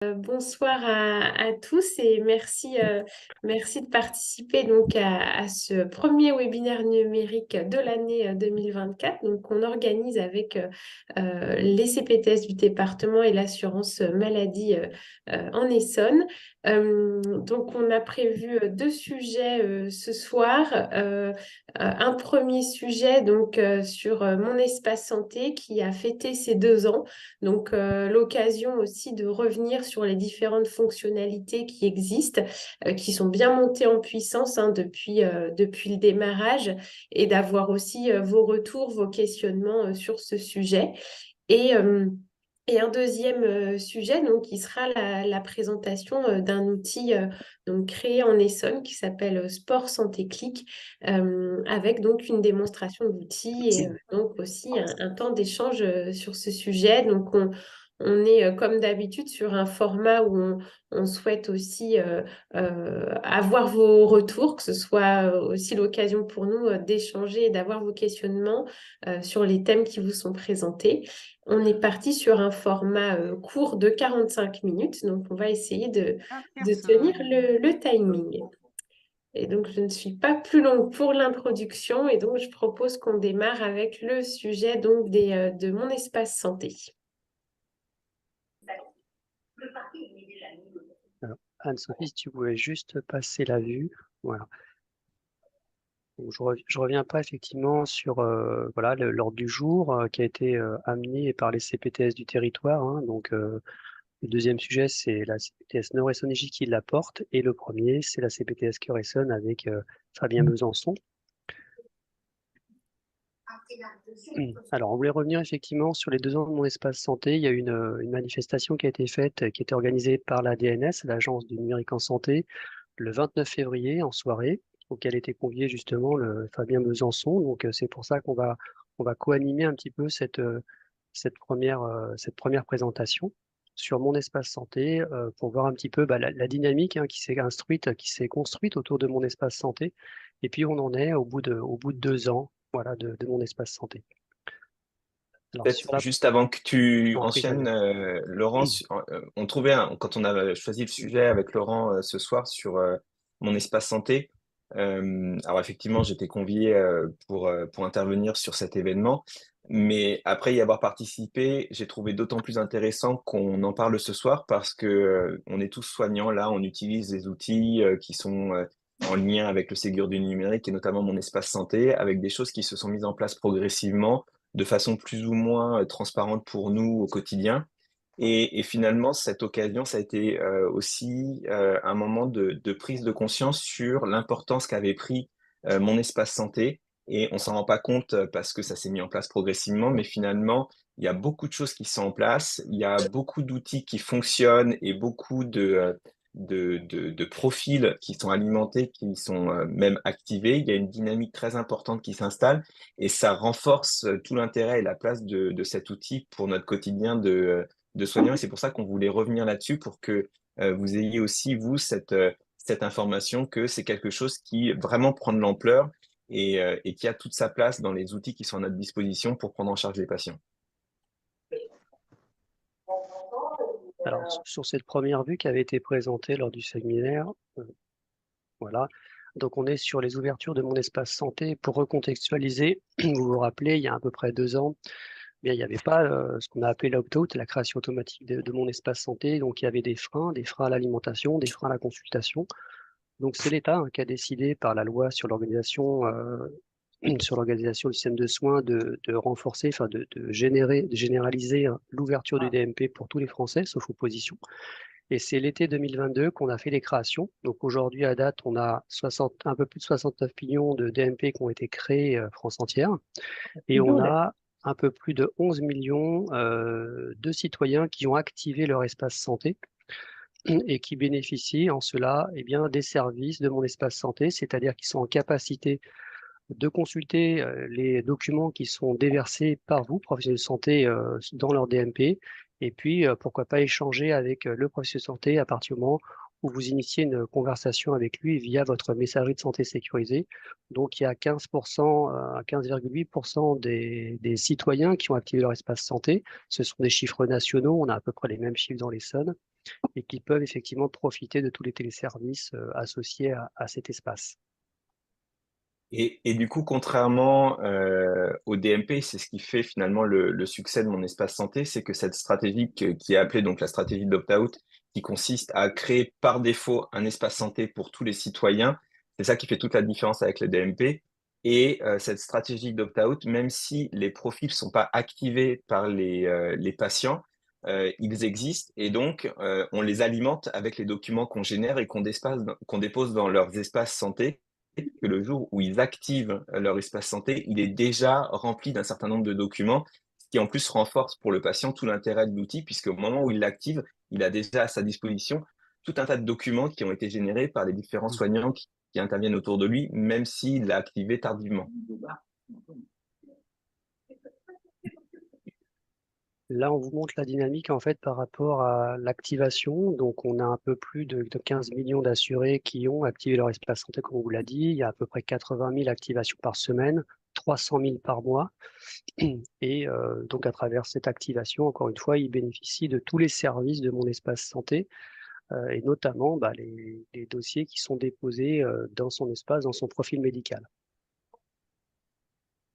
Bonsoir à tous et merci de participer donc à ce premier webinaire numérique de l'année 2024. Donc, on organise avec les CPTS du département et l'assurance maladie en Essonne. Donc, on a prévu deux sujets ce soir. Un premier sujet donc sur mon espace santé qui a fêté ses 2 ans. Donc, l'occasion aussi de revenir sur les différentes fonctionnalités qui existent, qui sont bien montées en puissance depuis le démarrage, et d'avoir aussi vos retours, vos questionnements sur ce sujet. Et, euh, et un deuxième sujet, donc, qui sera la présentation d'un outil donc, créé en Essonne qui s'appelle Sport Santé Click, avec donc une démonstration de l'outil et donc aussi un temps d'échange sur ce sujet. Donc, on est comme d'habitude sur un format où on souhaite aussi avoir vos retours, que ce soit aussi l'occasion pour nous d'échanger et d'avoir vos questionnements sur les thèmes qui vous sont présentés. On est parti sur un format court de 45 minutes, donc on va essayer de tenir le timing. Et donc, je ne suis pas plus longue pour l'introduction, et donc je propose qu'on démarre avec le sujet donc de mon espace santé. Alors, Anne-Sophie, si tu pouvais juste passer la vue. Voilà. Donc, je reviens pas effectivement sur voilà, l'ordre du jour qui a été amené par les CPTS du territoire, hein. Donc, le deuxième sujet, c'est la CPTS Nord-Essonne qui l'apporte. Et le premier, c'est la CPTS Cœur-Essonne avec Fabien Besançon. Alors, on voulait revenir effectivement sur les 2 ans de mon espace santé. Il y a une manifestation qui a été faite, qui était organisée par la DNS, l'Agence du numérique en santé, le 29 février en soirée, auquel était convié justement le Fabien Besançon. Donc, c'est pour ça qu'on va co-animer un petit peu cette première présentation sur mon espace santé pour voir un petit peu la dynamique qui s'est construite autour de mon espace santé. Et puis, on en est au bout de 2 ans, voilà, de mon espace santé. Alors, Peut-être sur la juste avant que tu entrée, enchaînes, Laurent, quand on a choisi le sujet avec Laurent ce soir sur mon espace santé, alors effectivement, j'étais convié pour intervenir sur cet événement, mais après y avoir participé, j'ai trouvé d'autant plus intéressant qu'on en parle ce soir parce que on est tous soignants là, on utilise des outils qui sont en lien avec le Ségur du numérique et notamment mon espace santé, avec des choses qui se sont mises en place progressivement de façon plus ou moins transparente pour nous au quotidien. Et finalement, cette occasion, ça a été aussi un moment de prise de conscience sur l'importance qu'avait pris mon espace santé. Et on s'en rend pas compte parce que ça s'est mis en place progressivement, mais finalement, il y a beaucoup de choses qui sont en place, il y a beaucoup d'outils qui fonctionnent et beaucoup de profils qui sont alimentés, qui sont même activés. Il y a une dynamique très importante qui s'installe et ça renforce tout l'intérêt et la place de cet outil pour notre quotidien de soignants. Et c'est pour ça qu'on voulait revenir là-dessus pour que vous ayez aussi, vous, cette information que c'est quelque chose qui vraiment prend de l'ampleur et qui a toute sa place dans les outils qui sont à notre disposition pour prendre en charge les patients. Alors, sur cette première vue qui avait été présentée lors du séminaire, voilà. Donc, on est sur les ouvertures de mon espace santé. Pour recontextualiser, vous vous rappelez, il y a à peu près 2 ans, bien, il n'y avait pas ce qu'on a appelé l'opt-out, la création automatique de mon espace santé. Donc, il y avait des freins à l'alimentation, des freins à la consultation. Donc, c'est l'État qui a décidé par la loi sur l'organisation du système de soins de renforcer, enfin de généraliser l'ouverture du DMP pour tous les Français, sauf opposition. Et c'est l'été 2022 qu'on a fait les créations. Donc aujourd'hui, à date, on a un peu plus de 69 millions de DMP qui ont été créés France entière. Et on a un peu plus de 11 millions de citoyens qui ont activé leur espace santé et qui bénéficient en cela des services de mon espace santé, c'est-à-dire qu'ils sont en capacité de consulter les documents qui sont déversés par vous, professionnels de santé, dans leur DMP, et puis pourquoi pas échanger avec le professionnel de santé à partir du moment où vous initiez une conversation avec lui via votre messagerie de santé sécurisée. Donc il y a 15%, 15,8% des citoyens qui ont activé leur espace santé. Ce sont des chiffres nationaux, on a à peu près les mêmes chiffres dans l'Essonne. et qui peuvent effectivement profiter de tous les téléservices associés à cet espace. Et du coup, contrairement au DMP, c'est ce qui fait finalement le succès de mon espace santé, c'est que cette stratégie qui est appelée donc la stratégie d'opt-out, qui consiste à créer par défaut un espace santé pour tous les citoyens, c'est ça qui fait toute la différence avec le DMP. Et cette stratégie d'opt-out, même si les profils sont pas activés par les patients, ils existent et donc on les alimente avec les documents qu'on génère et qu'on dépose dans leurs espaces santé que le jour où ils activent leur espace santé, il est déjà rempli d'un certain nombre de documents, ce qui en plus renforce pour le patient tout l'intérêt de l'outil, puisque au moment où il l'active, il a déjà à sa disposition tout un tas de documents qui ont été générés par les différents soignants qui interviennent autour de lui, même s'il l'a activé tardivement. Là, on vous montre la dynamique en fait par rapport à l'activation. Donc, on a un peu plus de 15 millions d'assurés qui ont activé leur espace santé, comme on vous l'a dit. Il y a à peu près 80 000 activations par semaine, 300 000 par mois. Et donc, à travers cette activation, encore une fois, ils bénéficient de tous les services de mon espace santé et notamment les dossiers qui sont déposés dans son espace, dans son profil médical.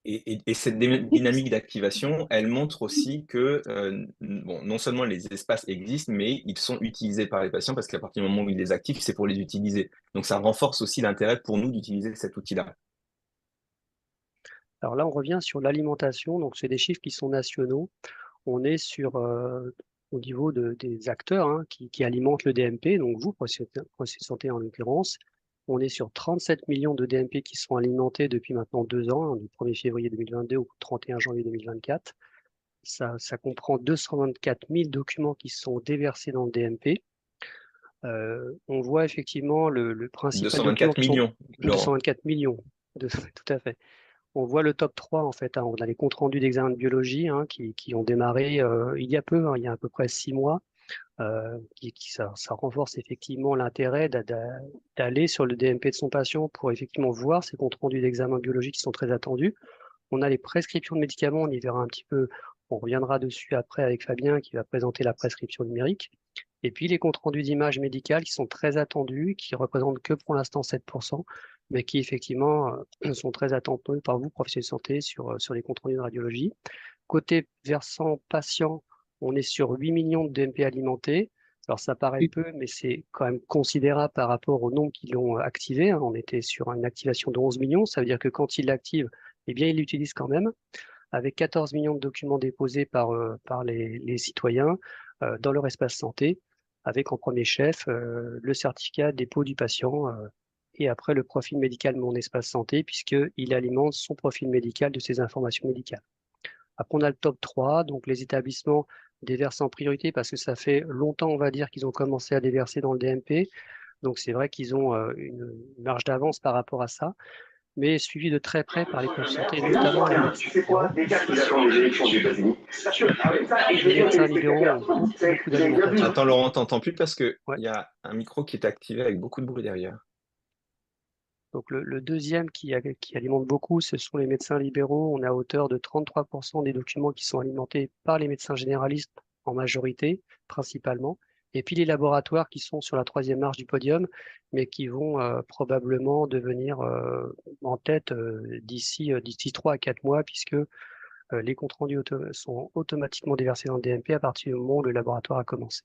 Et cette dynamique d'activation, elle montre aussi que bon, non seulement les espaces existent, mais ils sont utilisés par les patients parce qu'à partir du moment où ils les activent, c'est pour les utiliser. Donc ça renforce aussi l'intérêt pour nous d'utiliser cet outil-là. Alors là, on revient sur l'alimentation. Donc, c'est des chiffres qui sont nationaux. On est sur, au niveau des acteurs hein, qui alimentent le DMP, donc vous, Procès Santé en l'occurrence, on est sur 37 millions de DMP qui sont alimentés depuis maintenant 2 ans, hein, du 1er février 2022 au 31 janvier 2024. Ça comprend 224 000 documents qui sont déversés dans le DMP. On voit effectivement le principal document 224 qui sont millions, Laurent. 224 millions, tout à fait. On voit le top 3 en fait. Hein. On a les comptes rendus d'examen de biologie hein, qui ont démarré il y a peu, hein, il y a à peu près 6 mois. Ça renforce effectivement l'intérêt d'aller sur le DMP de son patient pour effectivement voir ces comptes rendus d'examen biologique qui sont très attendus. On a les prescriptions de médicaments, on y verra un petit peu, on reviendra dessus après avec Fabien qui va présenter la prescription numérique. Et puis les comptes rendus d'images médicales qui sont très attendus, qui représentent que pour l'instant 7%, mais qui effectivement sont très attendus par vous, professionnels de santé, sur les comptes rendus de radiologie. Côté versant patient, on est sur 8 millions de DMP alimentés. Alors ça paraît peu, mais c'est quand même considérable par rapport au nombre qui l'ont activé. Hein. On était sur une activation de 11 millions. Ça veut dire que quand il l'active, eh bien, il l'utilise quand même, avec 14 millions de documents déposés par les citoyens dans leur espace santé, avec en premier chef le certificat de dépôt du patient et après le profil médical de mon espace santé, puisqu'il alimente son profil médical de ses informations médicales. Après, on a le top 3, donc les établissements déversent en priorité parce que ça fait longtemps, on va dire, qu'ils ont commencé à déverser dans le DMP. Donc, c'est vrai qu'ils ont une marge d'avance par rapport à ça, mais suivi de très près par les professionnels de santé, notamment les médecins libéraux. Les médecins libéraux ont beaucoup d'alimentation. Attends, Laurent, t'entends plus parce qu'il Ouais. y a un micro qui est activé avec beaucoup de bruit derrière. Donc, le deuxième qui alimente beaucoup, ce sont les médecins libéraux. On est à hauteur de 33% des documents qui sont alimentés par les médecins généralistes en majorité, principalement. Et puis les laboratoires qui sont sur la troisième marche du podium, mais qui vont probablement devenir en tête d'ici 3 à 4 mois, puisque les comptes rendus sont automatiquement déversés dans le DMP à partir du moment où le laboratoire a commencé.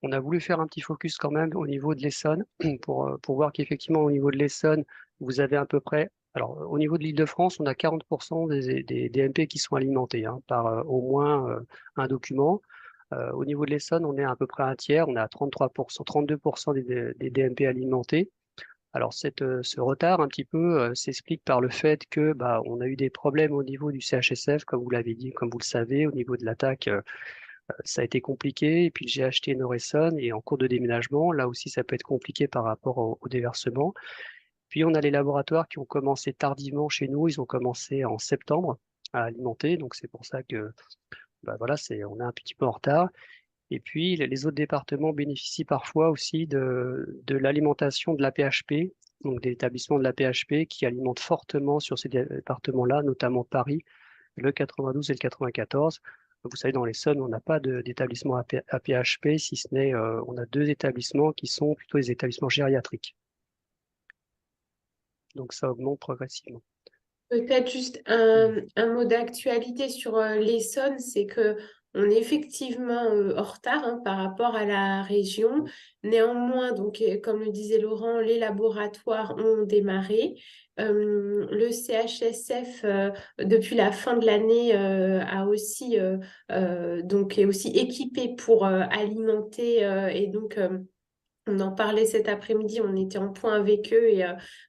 On a voulu faire un petit focus quand même au niveau de l'Essonne pour voir qu'effectivement au niveau de l'Essonne, vous avez à peu près, alors au niveau de l'Île-de-France, on a 40% des DMP qui sont alimentés hein, par au moins un document. Au niveau de l'Essonne, on est à peu près un tiers, on est à 33%, 32% des DMP alimentés. Alors ce retard un petit peu s'explique par le fait que on a eu des problèmes au niveau du CHSF, comme vous l'avez dit, comme vous le savez, au niveau de l'attaque. Ça a été compliqué, et puis j'ai acheté une Orelsan et en cours de déménagement, là aussi ça peut être compliqué par rapport au déversement. Puis on a les laboratoires qui ont commencé tardivement chez nous, ils ont commencé en septembre à alimenter, donc c'est pour ça que voilà, on est un petit peu en retard. Et puis les autres départements bénéficient parfois aussi de l'alimentation de l'AP-HP, donc des établissements de l'AP-HP qui alimentent fortement sur ces départements-là, notamment Paris, le 92 et le 94. Vous savez, dans l'Essonne, on n'a pas d'établissement APHP, si ce n'est, on a 2 établissements qui sont plutôt des établissements gériatriques. Donc ça augmente progressivement. Peut-être juste un mot d'actualité sur l'Essonne, c'est que on est effectivement en retard hein, par rapport à la région. Néanmoins, donc, comme le disait Laurent, les laboratoires ont démarré. Le CHSF, depuis la fin de l'année, a aussi, donc, est aussi équipé pour alimenter et donc on en parlait cet après-midi, on était en point avec eux et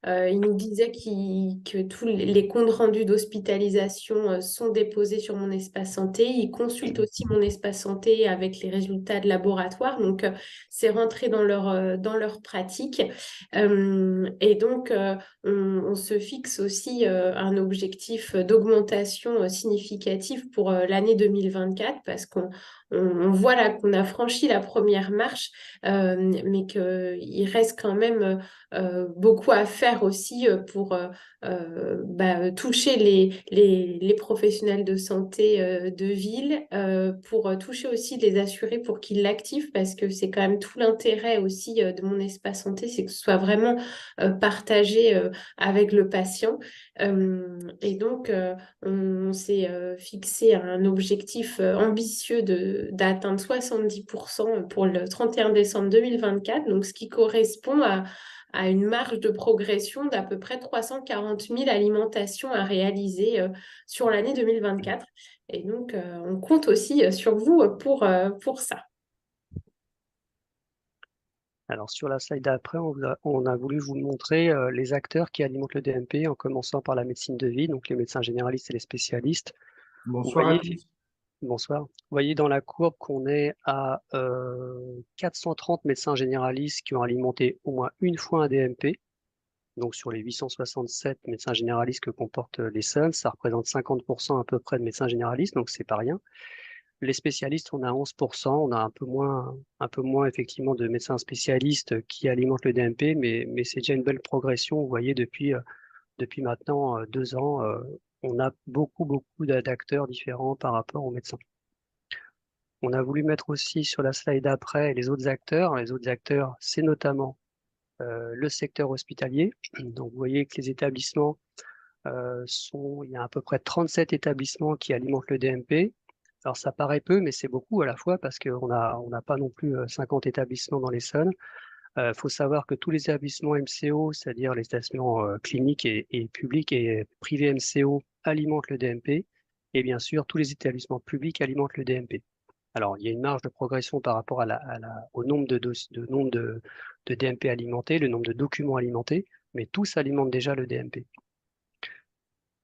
ils nous disaient que tous les comptes rendus d'hospitalisation sont déposés sur mon espace santé. Ils consultent aussi mon espace santé avec les résultats de laboratoire. Donc, c'est rentré dans leur pratique. Et donc, on se fixe aussi un objectif d'augmentation significative pour l'année 2024 parce on voit là qu'on a franchi la première marche mais qu'il reste quand même beaucoup à faire aussi pour toucher les professionnels de santé de ville, pour toucher aussi les assurés pour qu'ils l'activent, parce que c'est quand même tout l'intérêt aussi de mon espace santé, c'est que ce soit vraiment partagé avec le patient. Et donc, on s'est fixé un objectif ambitieux d'atteindre 70% pour le 31 décembre 2024, donc ce qui correspond à une marge de progression d'à peu près 340 000 alimentations à réaliser sur l'année 2024. Et donc, on compte aussi sur vous pour ça. Alors sur la slide d'après, on a voulu vous montrer les acteurs qui alimentent le DMP, en commençant par la médecine de ville, donc les médecins généralistes et les spécialistes. Vous Bonsoir à voyez, tous. bonsoir. Vous voyez dans la courbe qu'on est à 430 médecins généralistes qui ont alimenté au moins une fois un DMP. Donc sur les 867 médecins généralistes que comporte l'Essonne, ça représente 50% à peu près de médecins généralistes, donc c'est pas rien. Les spécialistes, on a 11%, on a un peu moins effectivement de médecins spécialistes qui alimentent le DMP, mais c'est déjà une belle progression. Vous voyez, depuis maintenant 2 ans, on a beaucoup d'acteurs différents par rapport aux médecins. On a voulu mettre aussi sur la slide d'après les autres acteurs. Les autres acteurs, c'est notamment le secteur hospitalier. Donc vous voyez que les établissements il y a à peu près 37 établissements qui alimentent le DMP. Alors ça paraît peu, mais c'est beaucoup à la fois parce on n'a pas non plus 50 établissements dans l'Essonne. Il faut savoir que tous les établissements MCO, c'est-à-dire les établissements cliniques et publics et privés MCO, alimentent le DMP. Et bien sûr, tous les établissements publics alimentent le DMP. Alors, il y a une marge de progression par rapport au nombre de DMP alimentés, le nombre de documents alimentés, mais tous alimentent déjà le DMP.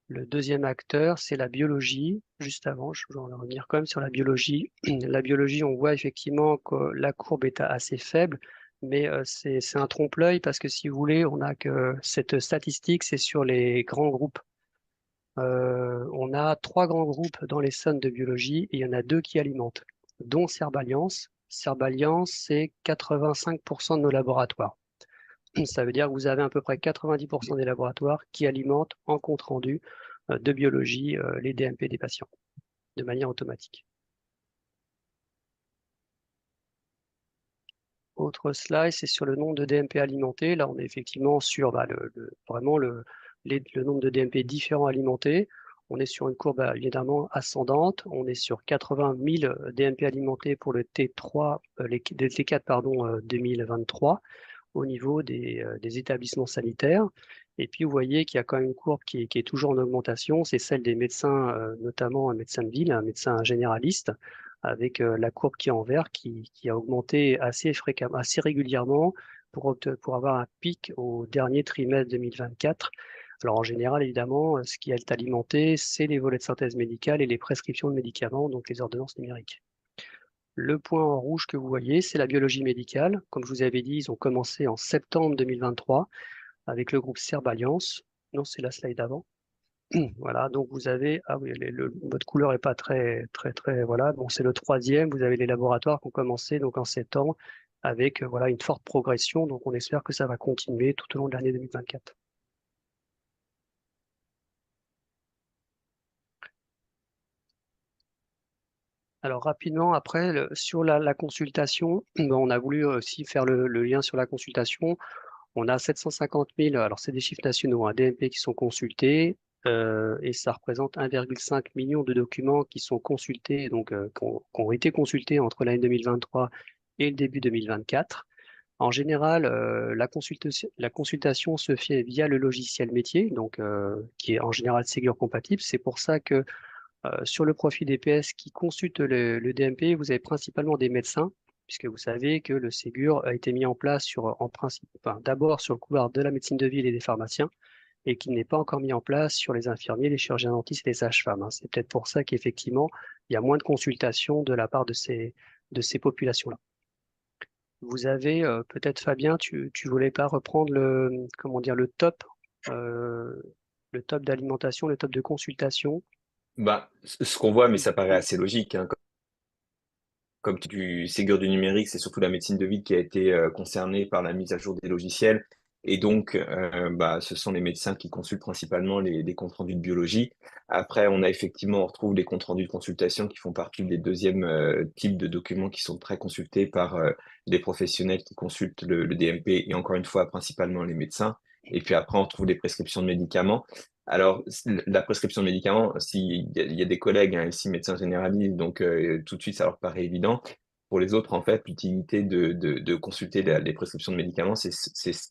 Le deuxième acteur, c'est la biologie. Juste avant, je vais revenir quand même sur la biologie. La biologie, on voit effectivement que la courbe est assez faible, mais c'est un trompe-l'œil parce que si vous voulez, on a que cette statistique, c'est sur les grands groupes. On a 3 grands groupes dans l'Essonne de biologie et il y en a 2 qui alimentent, dont Serballiance. Serballiance, c'est 85% de nos laboratoires. Ça veut dire que vous avez à peu près 90% des laboratoires qui alimentent en compte rendu de biologie les DMP des patients de manière automatique. Autre slide, c'est sur le nombre de DMP alimentés. Là, on est effectivement sur vraiment le nombre de DMP différents alimentés. On est sur une courbe évidemment ascendante. On est sur 80 000 DMP alimentés pour le T3, les T4 pardon, 2023 au niveau des établissements sanitaires. Et puis, vous voyez qu'il y a quand même une courbe qui est toujours en augmentation. C'est celle des médecins, notamment un médecin de ville, un médecin généraliste, avec la courbe qui est en vert, qui a augmenté assez fréquemment, assez régulièrement pour avoir un pic au dernier trimestre 2024. Alors en général, évidemment, ce qui est alimenté, c'est les volets de synthèse médicale et les prescriptions de médicaments, donc les ordonnances numériques. Le point en rouge que vous voyez, c'est la biologie médicale. Comme je vous avais dit, ils ont commencé en septembre 2023 avec le groupe Serballiance. Non, c'est la slide d'avant. Voilà, donc vous avez, ah oui, votre couleur est pas très, voilà. Bon, c'est le troisième. Vous avez les laboratoires qui ont commencé donc en septembre avec voilà une forte progression. Donc on espère que ça va continuer tout au long de l'année 2024. Alors rapidement, après, sur la consultation, ben, on a voulu aussi faire le lien sur la consultation. On a 750 000, alors c'est des chiffres nationaux, hein, DMP qui sont consultés, et ça représente 1,5 million de documents qui sont consultés, donc qui ont été consultés entre l'année 2023 et le début 2024. En général, la consultation se fait via le logiciel métier, donc qui est en général Ségur compatible. C'est pour ça que sur le profil DPS qui consulte le DMP, vous avez principalement des médecins, puisque vous savez que le Ségur a été mis en place en principe, enfin, d'abord sur le couloir de la médecine de ville et des pharmaciens, et qu'il n'est pas encore mis en place sur les infirmiers, les chirurgiens dentistes et les sages-femmes, hein. C'est peut-être pour ça qu'effectivement, il y a moins de consultations de la part de ces populations-là. Vous avez peut-être Fabien, tu voulais pas reprendre comment dire, euh, le top d'alimentation, le top de consultation. Bah, ce qu'on voit, mais ça paraît assez logique, hein, comme du Ségur du numérique, c'est surtout la médecine de ville qui a été concernée par la mise à jour des logiciels. Et donc, bah, ce sont les médecins qui consultent principalement les comptes rendus de biologie. Après, on a effectivement, on retrouve les comptes rendus de consultation qui font partie des deuxièmes types de documents qui sont très consultés par les professionnels qui consultent le DMP et encore une fois, principalement les médecins. Et puis après, on trouve les prescriptions de médicaments. Alors, la prescription de médicaments, il y a des collègues, hein, ici médecins généralistes, donc tout de suite, ça leur paraît évident. Pour les autres, en fait, l'utilité de consulter les prescriptions de médicaments, c'est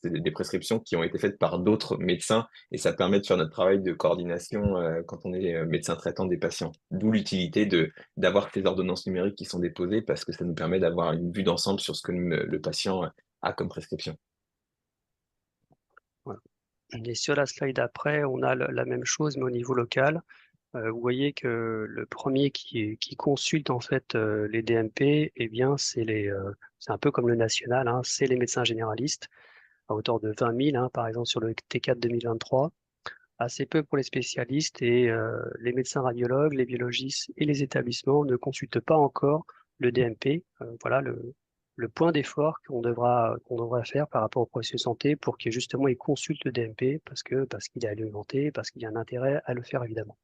des prescriptions qui ont été faites par d'autres médecins et ça permet de faire notre travail de coordination quand on est médecin traitant des patients. D'où l'utilité d'avoir ces ordonnances numériques qui sont déposées parce que ça nous permet d'avoir une vue d'ensemble sur ce que le patient a comme prescription. Voilà. Et sur la slide après, on a la même chose, mais au niveau local. Vous voyez que le premier qui consulte en fait les DMP, eh bien, c'est un peu comme le national, hein, c'est les médecins généralistes à hauteur de 20 000, hein, par exemple sur le T4 2023. Assez peu pour les spécialistes et les médecins radiologues, les biologistes et les établissements ne consultent pas encore le DMP. Voilà le point d'effort qu'on devra faire par rapport aux professionnels de santé pour qu'ils justement ils consultent le DMP parce qu'il est alimenté, parce qu'il y a un intérêt à le faire évidemment.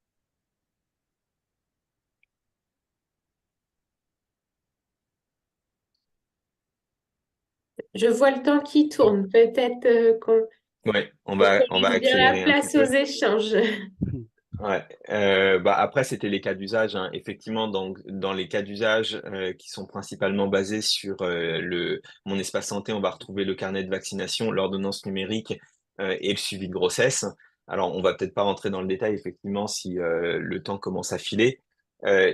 Je vois le temps qui tourne. Peut-être Ouais, qu'on peut on va laisser la accélérer un petit place aux peu. échanges. Ouais. Bah après, c'était les cas d'usage, hein. Effectivement, donc, dans les cas d'usage qui sont principalement basés sur mon espace santé, on va retrouver le carnet de vaccination, l'ordonnance numérique et le suivi de grossesse. Alors, on va peut-être pas rentrer dans le détail, effectivement, si le temps commence à filer.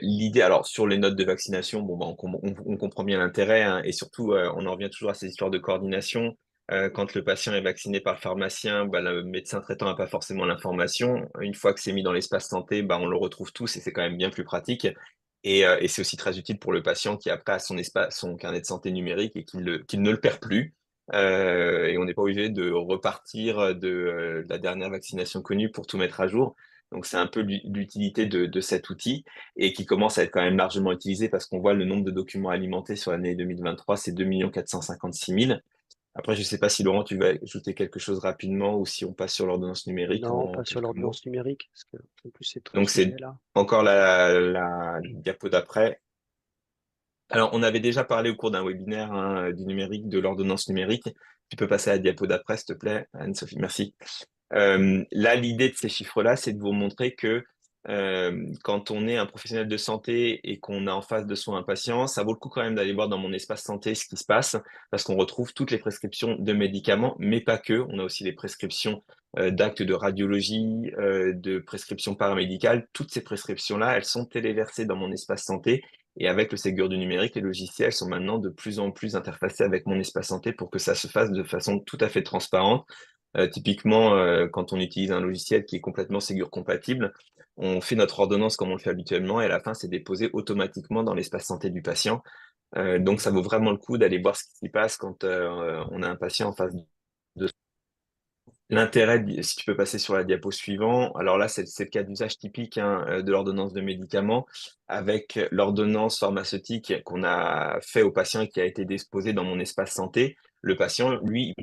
L'idée, alors sur les notes de vaccination, bon, bah, on comprend bien l'intérêt, hein, et surtout, on en revient toujours à ces histoires de coordination. Quand le patient est vacciné par le pharmacien, bah, le médecin traitant n'a pas forcément l'information. Une fois que c'est mis dans l'espace santé, bah, on le retrouve tous et c'est quand même bien plus pratique. Et c'est aussi très utile pour le patient qui après a son carnet de santé numérique et qu'il ne le perd plus. Et on n'est pas obligé de repartir de la dernière vaccination connue pour tout mettre à jour. Donc c'est un peu l'utilité de cet outil et qui commence à être quand même largement utilisé parce qu'on voit le nombre de documents alimentés sur l'année 2023, c'est 2 456 000. Après, je ne sais pas si Laurent, tu vas ajouter quelque chose rapidement ou si on passe sur l'ordonnance numérique Non, en pas sur quelques mots. l'ordonnance numérique, parce que en plus c'est ton Donc, sujet c'est là. encore la diapo d'après. Alors, on avait déjà parlé au cours d'un webinaire hein, du numérique, de l'ordonnance numérique. Tu peux passer à la diapo d'après, s'il te plaît, Anne-Sophie, merci. Là, l'idée de ces chiffres-là, c'est de vous montrer que quand on est un professionnel de santé et qu'on a en face de soi un patient, ça vaut le coup quand même d'aller voir dans mon espace santé ce qui se passe, parce qu'on retrouve toutes les prescriptions de médicaments, mais pas que. On a aussi les prescriptions d'actes de radiologie, de prescriptions paramédicales. Toutes ces prescriptions-là, elles sont téléversées dans mon espace santé. Et avec le Ségur du numérique, les logiciels sont maintenant de plus en plus interfacés avec mon espace santé pour que ça se fasse de façon tout à fait transparente. Typiquement, quand on utilise un logiciel qui est complètement Ségur compatible, on fait notre ordonnance comme on le fait habituellement et à la fin, c'est déposé automatiquement dans l'espace santé du patient. Donc, ça vaut vraiment le coup d'aller voir ce qui s'y passe quand on a un patient en face de l'intérêt. Si tu peux passer sur la diapo suivante. Alors là, c'est le cas d'usage typique hein, de l'ordonnance de médicaments avec l'ordonnance pharmaceutique qu'on a fait au patient et qui a été déposée dans mon espace santé. Le patient, lui,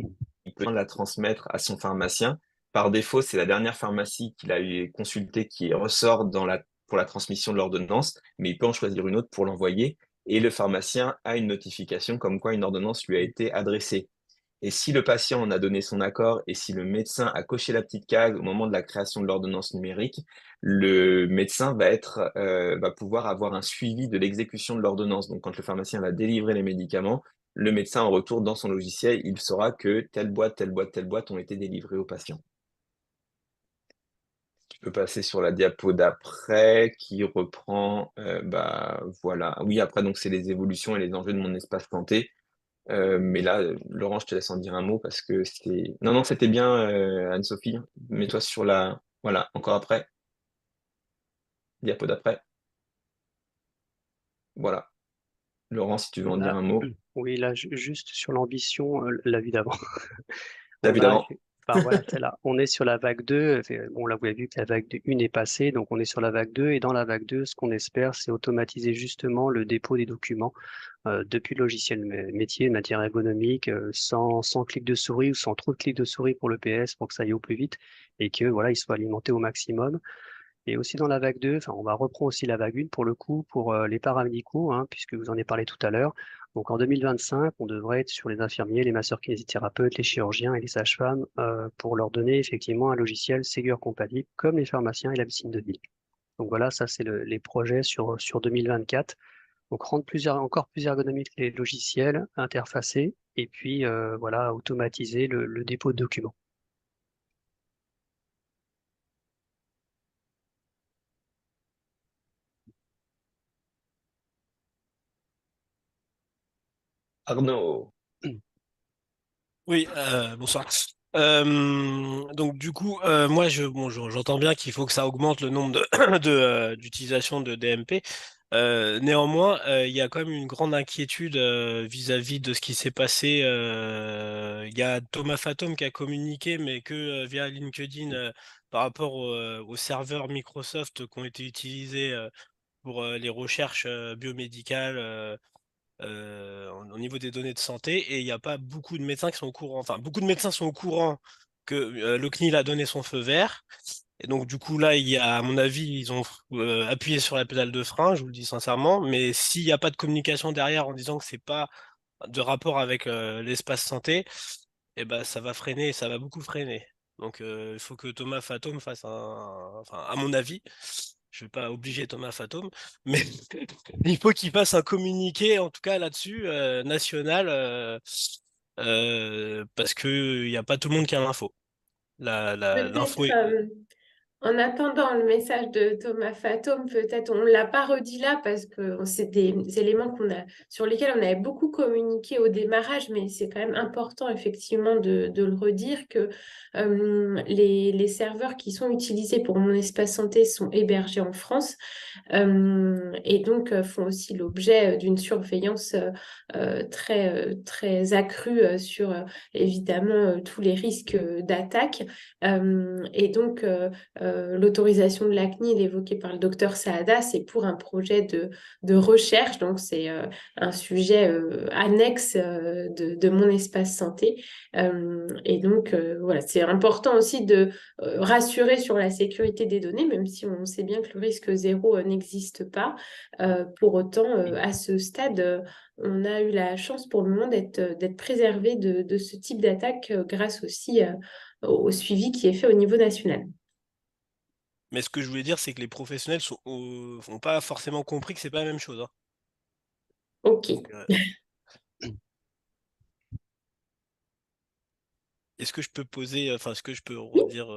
il peut la transmettre à son pharmacien. Par défaut, c'est la dernière pharmacie qu'il a eu consultée qui ressort dans pour la transmission de l'ordonnance, mais il peut en choisir une autre pour l'envoyer. Et le pharmacien a une notification comme quoi une ordonnance lui a été adressée. Et si le patient en a donné son accord et si le médecin a coché la petite case au moment de la création de l'ordonnance numérique, le médecin va pouvoir avoir un suivi de l'exécution de l'ordonnance. Donc, quand le pharmacien va délivrer les médicaments, le médecin, en retour dans son logiciel, il saura que telle boîte, telle boîte, telle boîte ont été délivrées au patient. Je peux passer sur la diapo d'après qui reprend, voilà. Oui, après, donc, c'est les évolutions et les enjeux de mon espace santé. Mais là, Laurent, je te laisse en dire un mot parce que c'était... Non, non, c'était bien, Anne-Sophie. Mets-toi sur la... Voilà, encore après. Diapo d'après. Voilà. Laurent, si tu veux en dire Là, un mot. oui, là, juste sur l'ambition, la vue d'avant. On a, Évidemment. enfin voilà, c'est là. On est sur la vague 2. Bon, là, vous avez vu que la vague 1 est passée, donc on est sur la vague 2. Et dans la vague 2, ce qu'on espère, c'est automatiser justement le dépôt des documents depuis le logiciel métier de matière ergonomique, sans clic de souris ou sans trop de clics de souris pour le PS pour que ça aille au plus vite et que voilà, il soit alimenté au maximum. Et aussi dans la vague 2, enfin, on va reprendre aussi la vague 1 pour le coup, pour les paramédicaux, hein, puisque vous en avez parlé tout à l'heure. Donc en 2025, on devrait être sur les infirmiers, les masseurs kinésithérapeutes, les chirurgiens et les sages-femmes pour leur donner effectivement un logiciel Ségur compatible comme les pharmaciens et la médecine de ville. Donc voilà, ça c'est les projets sur 2024. Donc rendre encore plus ergonomiques les logiciels, interfacés, et puis voilà, automatiser le dépôt de documents. Arnaud. Oui, bonsoir. Donc du coup, moi, j'entends bien qu'il faut que ça augmente le nombre d'utilisation de DMP. Néanmoins, il y a quand même une grande inquiétude vis-à-vis de ce qui s'est passé. Il y a Thomas Fatome qui a communiqué, mais que via LinkedIn par rapport aux serveurs Microsoft qui ont été utilisés pour les recherches biomédicales. Au niveau des données de santé et il n'y a pas beaucoup de médecins qui sont au courant. Enfin, beaucoup de médecins sont au courant que le CNIL a donné son feu vert. Et donc, du coup, là, il y a, à mon avis, ils ont appuyé sur la pédale de frein, je vous le dis sincèrement. Mais s'il n'y a pas de communication derrière en disant que c'est pas de rapport avec l'espace santé, eh ben, ça va freiner, ça va beaucoup freiner. Donc, il faut que Thomas Fatome fasse enfin, à mon avis, je vais pas obliger Thomas Fatome, mais il faut qu'il fasse un communiqué, en tout cas là-dessus, national, parce que il n'y a pas tout le monde qui a l'info. L'info Peut-être est... en attendant le message de Thomas Fatome, peut-être on ne l'a pas redit là parce que c'est des éléments sur lesquels on avait beaucoup communiqué au démarrage, mais c'est quand même important effectivement de le redire que les serveurs qui sont utilisés pour mon espace santé sont hébergés en France et donc font aussi l'objet d'une surveillance très accrue sur évidemment tous les risques d'attaque. Et donc, l'autorisation de la CNIL évoquée par le docteur Saada, c'est pour un projet de recherche, donc c'est un sujet annexe de mon espace santé. Et donc, voilà, c'est important aussi de rassurer sur la sécurité des données, même si on sait bien que le risque zéro n'existe pas. Pour autant, à ce stade, on a eu la chance pour le moment d'être préservé de ce type d'attaque grâce aussi au suivi qui est fait au niveau national. Mais ce que je voulais dire, c'est que les professionnels n'ont pas forcément compris que c'est pas la même chose, hein. Ok. Donc, est-ce que je peux poser, enfin, est-ce que je peux redire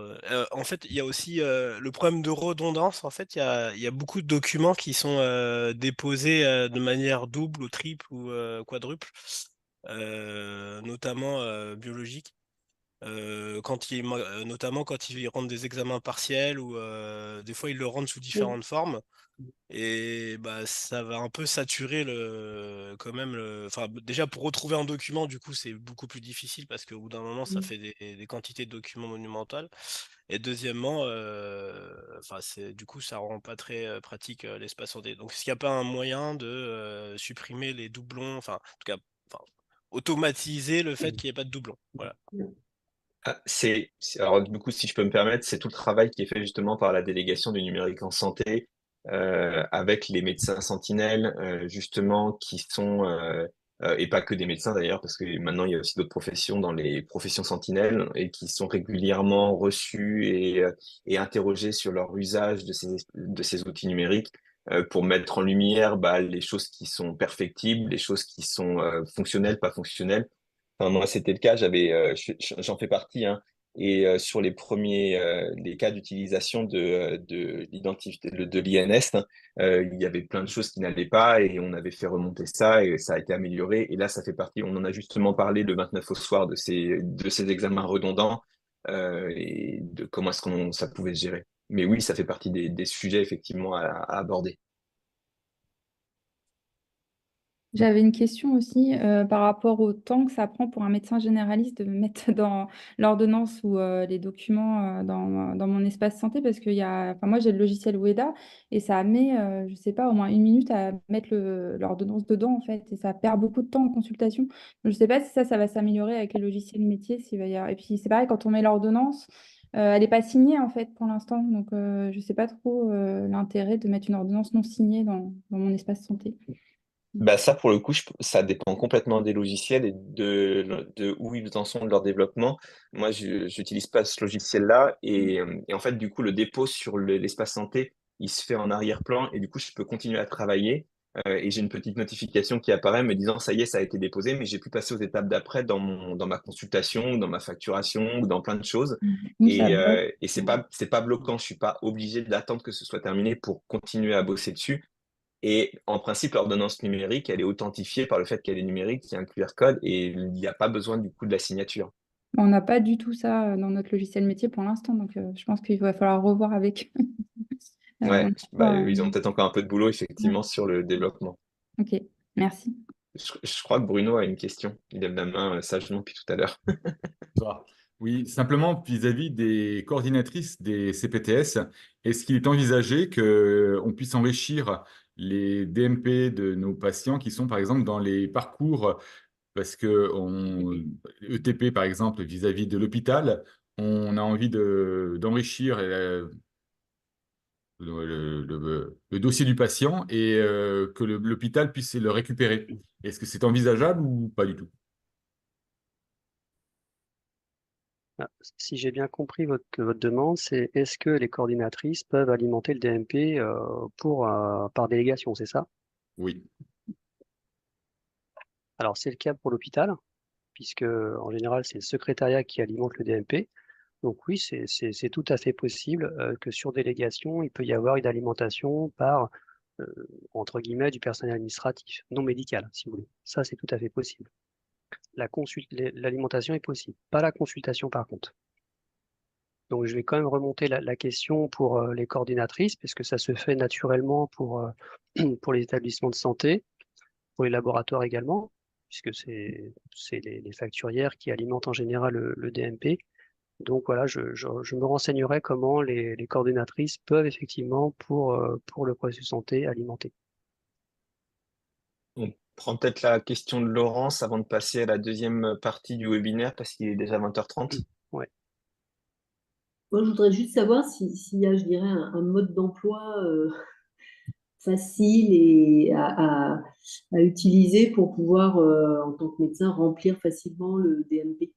en fait, il y a aussi le problème de redondance. En fait, il y a beaucoup de documents qui sont déposés de manière double ou triple ou quadruple, notamment biologique. Notamment quand ils rendent des examens partiels ou des fois ils le rendent sous différentes formes. Et bah ça va un peu saturer quand même enfin déjà pour retrouver un document du coup c'est beaucoup plus difficile parce qu'au bout d'un moment ça fait des quantités de documents monumentales. Et deuxièmement enfin c'est du coup ça rend pas très pratique l'espace en D. Donc est-ce qu'il n'y a pas un moyen de supprimer les doublons, enfin en tout cas enfin, automatiser le fait qu'il n'y ait pas de doublons. Voilà. Ah, alors, du coup, si je peux me permettre, c'est tout le travail qui est fait justement par la délégation du numérique en santé, avec les médecins sentinelles, justement, qui sont, et pas que des médecins d'ailleurs, parce que maintenant il y a aussi d'autres professions dans les professions sentinelles et qui sont régulièrement reçus et interrogés sur leur usage de ces outils numériques pour mettre en lumière les choses qui sont perfectibles, les choses qui sont fonctionnelles, pas fonctionnelles. Enfin, moi, c'était le cas, j'en fais partie, hein. Et sur les premiers les cas d'utilisation de l'identité de l'INS, hein, il y avait plein de choses qui n'allaient pas et on avait fait remonter ça et ça a été amélioré. Et là, ça fait partie, on en a justement parlé le 29 au soir de ces examens redondants et de comment est-ce qu'on ça pouvait se gérer. Mais oui, ça fait partie des sujets effectivement à aborder. J'avais une question aussi par rapport au temps que ça prend pour un médecin généraliste de mettre dans l'ordonnance ou les documents dans mon espace santé parce enfin, moi j'ai le logiciel Weda et ça met, je sais pas, au moins 1 minute à mettre l'ordonnance dedans en fait et ça perd beaucoup de temps en consultation. Je sais pas si ça va s'améliorer avec les logiciels métiers, s'il va y avoir... Et puis c'est pareil, quand on met l'ordonnance, elle n'est pas signée en fait pour l'instant, donc je sais pas trop l'intérêt de mettre une ordonnance non signée dans mon espace santé. Ça, pour le coup, ça dépend complètement des logiciels et de où ils en sont de leur développement. Moi, je n'utilise pas ce logiciel-là et en fait, du coup, le dépôt sur l'espace santé, il se fait en arrière-plan et du coup, je peux continuer à travailler et j'ai une petite notification qui apparaît me disant, ça y est, ça a été déposé, mais j'ai pu passer aux étapes d'après dans ma consultation, ou dans ma facturation ou dans plein de choses. Nous, ça bloque. Et c'est pas bloquant. Je suis pas obligé d'attendre que ce soit terminé pour continuer à bosser dessus. Et en principe, l'ordonnance numérique, elle est authentifiée par le fait qu'elle est numérique, qu'il y a un QR code et il n'y a pas besoin du coup de la signature. On n'a pas du tout ça dans notre logiciel métier pour l'instant, donc je pense qu'il va falloir revoir avec. Ouais, ils ont Ouais. peut-être encore un peu de boulot effectivement sur le développement. Ok, merci. Je crois que Bruno a une question. Il lève la main sagement depuis tout à l'heure. Bonsoir. Oui, simplement vis-à-vis des coordinatrices des CPTS, est-ce qu'il est envisagé qu'on puisse enrichir les DMP de nos patients qui sont par exemple dans les parcours, parce que ETP par exemple vis-à-vis de l'hôpital, on a envie d'enrichir le dossier du patient et que l'hôpital puisse le récupérer. Est-ce que c'est envisageable ou pas du tout? Ah, si j'ai bien compris votre demande, c'est est-ce que les coordinatrices peuvent alimenter le DMP par délégation, c'est ça? Oui. Alors c'est le cas pour l'hôpital, puisque en général c'est le secrétariat qui alimente le DMP. Donc oui, c'est tout à fait possible que sur délégation, il peut y avoir une alimentation par, entre guillemets, du personnel administratif, non médical, si vous voulez. Ça, c'est tout à fait possible. L'alimentation est possible, pas la consultation par contre. Donc je vais quand même remonter la question pour les coordinatrices, puisque ça se fait naturellement pour les établissements de santé, pour les laboratoires également, puisque c'est les facturières qui alimentent en général le DMP. Donc voilà, je me renseignerai comment les coordinatrices peuvent effectivement pour le processus santé alimenter. On prend peut-être la question de Laurence avant de passer à la deuxième partie du webinaire parce qu'il est déjà 20h30. Ouais. Moi, je voudrais juste savoir s'il y a, je dirais, un mode d'emploi facile et à utiliser pour pouvoir, en tant que médecin, remplir facilement le DMP.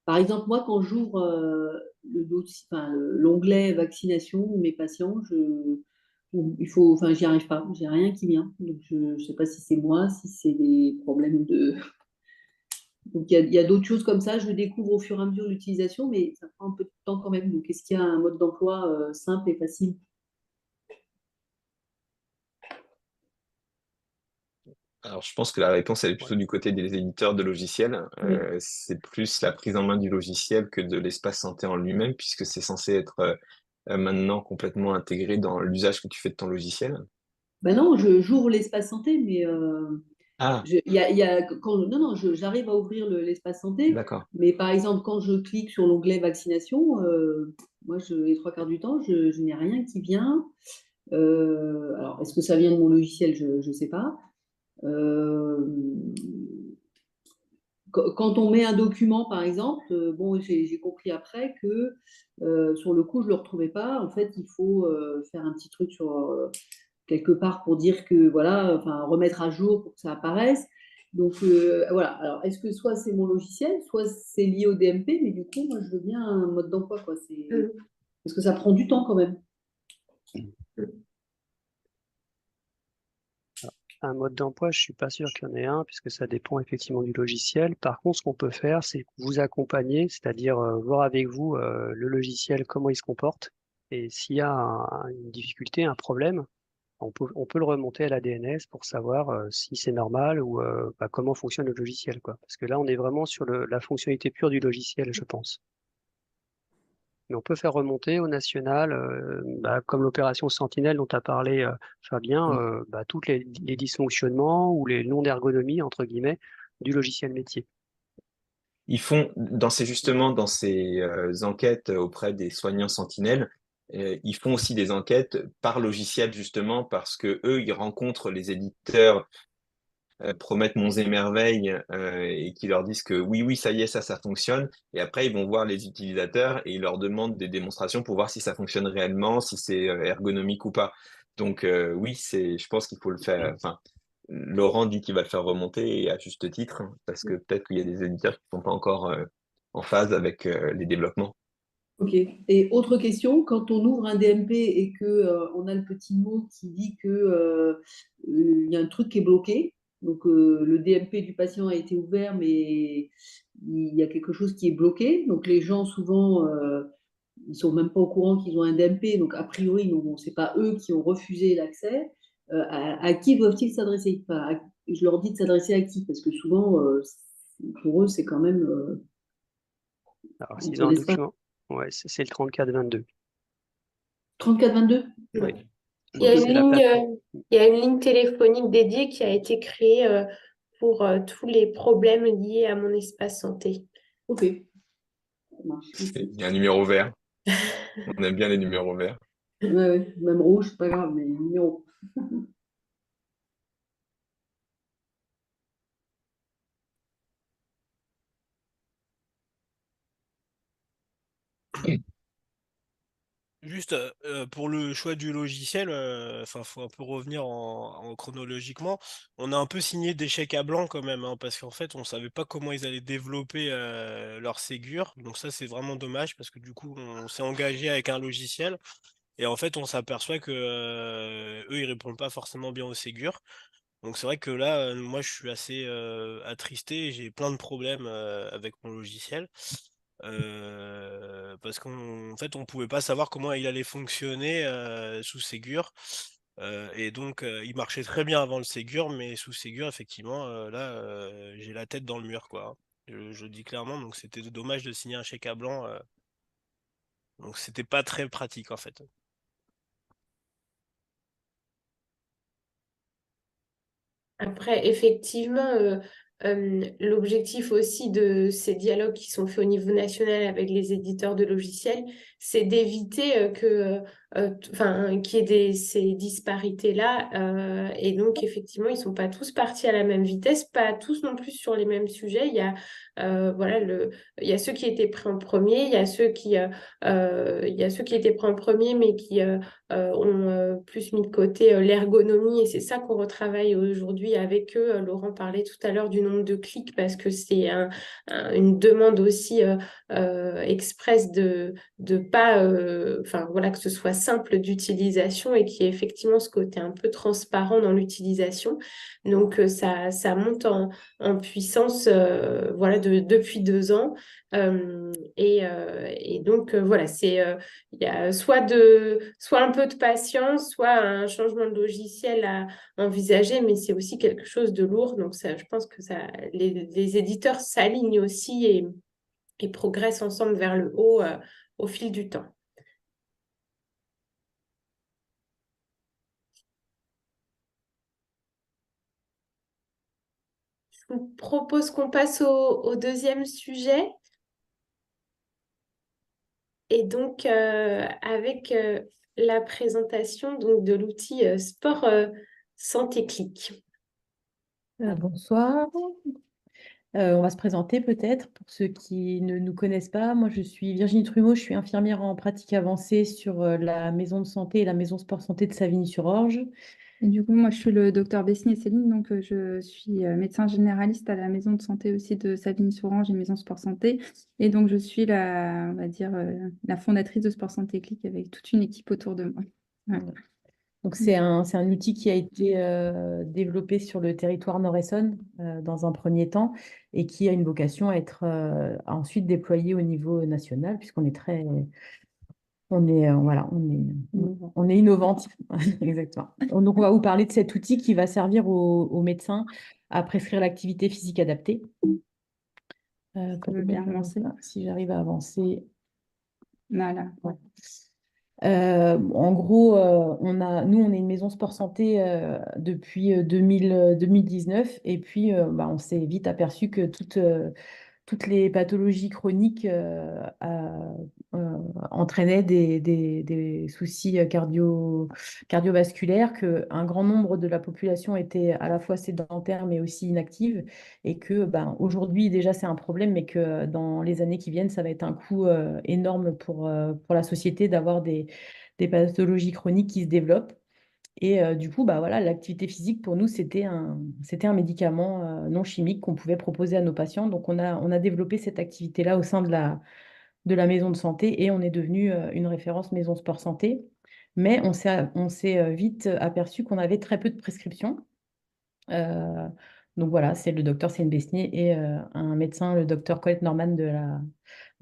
Par exemple, moi, quand j'ouvre l'onglet vaccination de mes patients, j'y arrive pas, j'ai rien qui vient. Donc, je ne sais pas si c'est moi, si c'est des problèmes de. Donc, il y a d'autres choses comme ça. Je le découvre au fur et à mesure de l'utilisation, mais ça prend un peu de temps quand même. Donc, est-ce qu'il y a un mode d'emploi simple et facile? Alors, je pense que la réponse, elle est plutôt du côté des éditeurs de logiciels. Oui. C'est plus la prise en main du logiciel que de l'espace santé en lui-même, puisque c'est censé être maintenant complètement intégré dans l'usage que tu fais de ton logiciel. Ben non, j'ouvre l'espace santé, mais Ah, j'arrive à ouvrir l'espace santé, d'accord. mais par exemple, quand je clique sur l'onglet vaccination, moi, les 3 quarts du temps, je n'ai rien qui vient. Alors, est-ce que ça vient de mon logiciel? Je ne sais pas. quand on met un document, par exemple, bon, j'ai compris après que sur le coup, je ne le retrouvais pas. En fait, il faut faire un petit truc quelque part pour dire que, voilà, enfin, remettre à jour pour que ça apparaisse. Donc, voilà. Alors, est-ce que soit c'est mon logiciel, soit c'est lié au DMP, mais du coup, moi, je veux bien un mode d'emploi, quoi. Parce que ça prend du temps quand même. Un mode d'emploi, je suis pas sûr qu'il y en ait un, puisque ça dépend effectivement du logiciel. Par contre, ce qu'on peut faire, c'est vous accompagner, c'est-à-dire voir avec vous le logiciel, comment il se comporte. Et s'il y a une difficulté, un problème, on peut le remonter à la DNS pour savoir si c'est normal ou comment fonctionne le logiciel, quoi. Parce que là, on est vraiment sur la fonctionnalité pure du logiciel, je pense. Mais on peut faire remonter au national, comme l'opération Sentinelle dont tu as parlé, Fabien, tous les dysfonctionnements ou les non-ergonomies, entre guillemets, du logiciel métier. Ils font, justement dans ces enquêtes auprès des soignants sentinelles, ils font aussi des enquêtes par logiciel justement parce que eux, ils rencontrent les éditeurs, promettent monts et merveilles et qui leur disent que oui, oui, ça y est, ça fonctionne. Et après, ils vont voir les utilisateurs et ils leur demandent des démonstrations pour voir si ça fonctionne réellement, si c'est ergonomique ou pas. Donc oui, je pense qu'il faut le faire. Enfin, Laurent dit qu'il va le faire remonter et à juste titre, hein, parce que peut-être qu'il y a des éditeurs qui ne sont pas encore en phase avec les développements. Ok. Et autre question, quand on ouvre un DMP et que on a le petit mot qui dit que il y a un truc qui est bloqué, donc le DMP du patient a été ouvert, mais il y a quelque chose qui est bloqué. Donc les gens souvent ils sont même pas au courant qu'ils ont un DMP, donc a priori non, c'est pas eux qui ont refusé l'accès. À qui doivent-ils s'adresser? Enfin, je leur dis de s'adresser à qui? Parce que souvent pour eux c'est quand même Alors, ils si ne dans le connaissent pas. document, ouais, c'est le 3422. 3422. Oui. Il y a Donc, c'est la plateforme. il y a une ligne téléphonique dédiée qui a été créée pour tous les problèmes liés à mon espace santé. Ok, ça marche. Il y a un numéro vert. On aime bien les numéros verts. Ouais, ouais. Même rouge, c'est pas grave, mais numéro. Juste pour le choix du logiciel, faut un peu revenir en chronologiquement. On a un peu signé des chèques à blanc quand même, hein, parce qu'en fait, on savait pas comment ils allaient développer leur Ségur. Donc ça, c'est vraiment dommage parce que du coup, on s'est engagé avec un logiciel et en fait, on s'aperçoit que eux, ils répondent pas forcément bien au Ségur. Donc c'est vrai que là, moi, je suis assez attristé. J'ai plein de problèmes avec mon logiciel. Parce qu'en fait, on pouvait pas savoir comment il allait fonctionner sous Ségur. Et donc, il marchait très bien avant le Ségur, mais sous Ségur, effectivement, là, j'ai la tête dans le mur, quoi, hein. Je le dis clairement, donc c'était dommage de signer un chèque à blanc. Donc, c'était pas très pratique, en fait. Après, effectivement, l'objectif aussi de ces dialogues qui sont faits au niveau national avec les éditeurs de logiciels, c'est d'éviter qu'il y ait ces disparités-là. Et donc, effectivement, ils ne sont pas tous partis à la même vitesse, pas tous non plus sur les mêmes sujets. Il y a ceux qui étaient pris en premier, il y a ceux qui étaient pris en premier, mais qui ont plus mis de côté l'ergonomie et c'est ça qu'on retravaille aujourd'hui avec eux. Laurent parlait tout à l'heure du nombre de clics parce que c'est une demande aussi express de pas, voilà, que ce soit simple d'utilisation et qu'il y ait effectivement ce côté un peu transparent dans l'utilisation. Donc ça monte en puissance voilà, depuis 2 ans. Et donc voilà, il y a soit un peu de patience, soit un changement de logiciel à envisager, mais c'est aussi quelque chose de lourd. Donc ça, je pense que les éditeurs s'alignent aussi et progressent ensemble vers le haut au fil du temps. Je vous propose qu'on passe au deuxième sujet. Et donc, avec la présentation donc, de l'outil Sport Santé Clic. Bonsoir. On va se présenter peut-être pour ceux qui ne nous connaissent pas. Moi, je suis Virginie Trumeau, je suis infirmière en pratique avancée sur la maison de santé et la maison sport santé de Savigny-sur-Orge. Et du coup, moi, je suis le docteur Besnier-Céline, donc je suis médecin généraliste à la maison de santé aussi de Savigny-sur-Orge et maison sport santé. Et donc, je suis on va dire, la fondatrice de Sport Santé Click avec toute une équipe autour de moi. Voilà. Donc, c'est un outil qui a été développé sur le territoire nord-essonne dans un premier temps et qui a une vocation à être ensuite déployé au niveau national, puisqu'on est voilà, on est innovante. Exactement. Donc, on va vous parler de cet outil qui va servir aux médecins à prescrire l'activité physique adaptée. Je veux bien avancer. Si j'arrive à avancer. Voilà. Ouais. En gros, nous, on est une maison sport santé depuis 2019 et puis on s'est vite aperçu que toutes les pathologies chroniques entraînaient des soucis cardiovasculaires, qu'un grand nombre de la population était à la fois sédentaire mais aussi inactive et que aujourd'hui déjà c'est un problème mais que dans les années qui viennent ça va être un coût énorme pour la société d'avoir des pathologies chroniques qui se développent. Et du coup, voilà, l'activité physique, pour nous, c'était un médicament non chimique qu'on pouvait proposer à nos patients. Donc, on a développé cette activité-là au sein de la maison de santé et on est devenu une référence maison sport santé. Mais on s'est vite aperçu qu'on avait très peu de prescriptions. Donc voilà, c'est le docteur Céline Besnier et un médecin, le docteur Colette Norman de la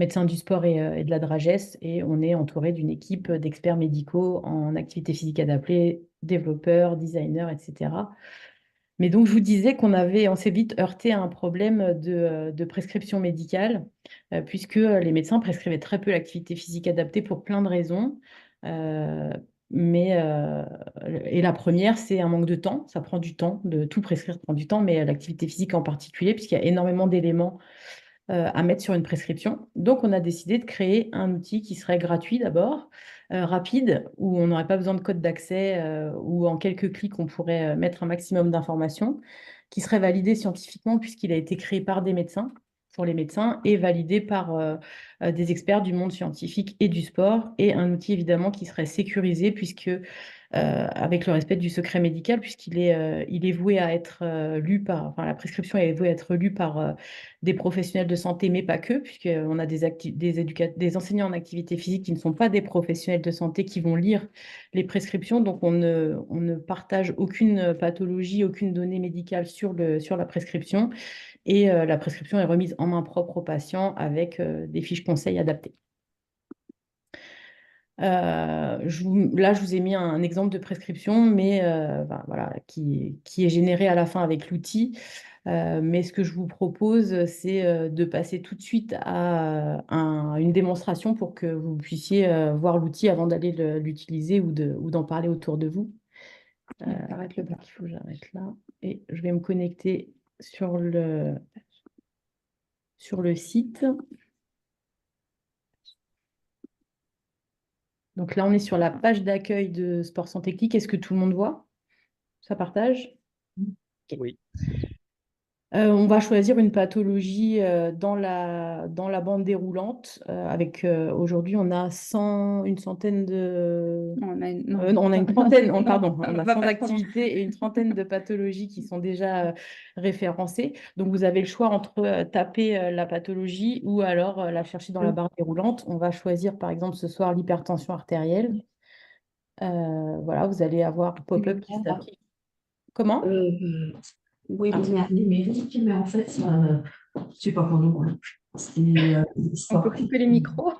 médecin du sport et de la Dragesse. Et on est entouré d'une équipe d'experts médicaux en activité physique adaptée, développeurs, designers, etc. Mais donc, je vous disais on s'est vite heurté à un problème de prescription médicale, puisque les médecins prescrivaient très peu l'activité physique adaptée pour plein de raisons. Euh, et la première, c'est un manque de temps. Ça prend du temps, de tout prescrire prend du temps, mais l'activité physique en particulier, puisqu'il y a énormément d'éléments à mettre sur une prescription. Donc, on a décidé de créer un outil qui serait gratuit d'abord, rapide, où on n'aurait pas besoin de code d'accès, où en quelques clics, on pourrait mettre un maximum d'informations, qui serait validé scientifiquement puisqu'il a été créé par des médecins, pour les médecins, et validé par des experts du monde scientifique et du sport, et un outil évidemment qui serait sécurisé puisque avec le respect du secret médical, il est voué à être la prescription est vouée à être lue par des professionnels de santé, mais pas que, puisqu'on a des enseignants en activité physique qui ne sont pas des professionnels de santé qui vont lire les prescriptions. Donc, on ne partage aucune pathologie, aucune donnée médicale sur la prescription. Et la prescription est remise en main propre au patient avec des fiches conseils adaptées. Là, je vous ai mis un exemple de prescription, mais voilà, qui est généré à la fin avec l'outil. Mais ce que je vous propose, c'est de passer tout de suite à une démonstration pour que vous puissiez voir l'outil avant d'aller l'utiliser ou d'en parler autour de vous. Arrête le bloc, il faut que j'arrête là. Et je vais me connecter sur le site. Donc là, on est sur la page d'accueil de Sport Santé Click. Est-ce que tout le monde voit? Ça partage? Oui. On va choisir une pathologie dans la bande déroulante. Aujourd'hui, on a une centaine de... On a on a une trentaine, pardon, on a 100 pas activités et une trentaine de pathologies qui sont déjà référencées. Donc, vous avez le choix entre taper la pathologie ou alors la chercher dans la barre déroulante. On va choisir, par exemple, ce soir, l'hypertension artérielle. Voilà, vous allez avoir pop-up qui s'affiche. Comment? Webinaire numérique, mais en fait, c'est pas pour nous. On peut couper les micros.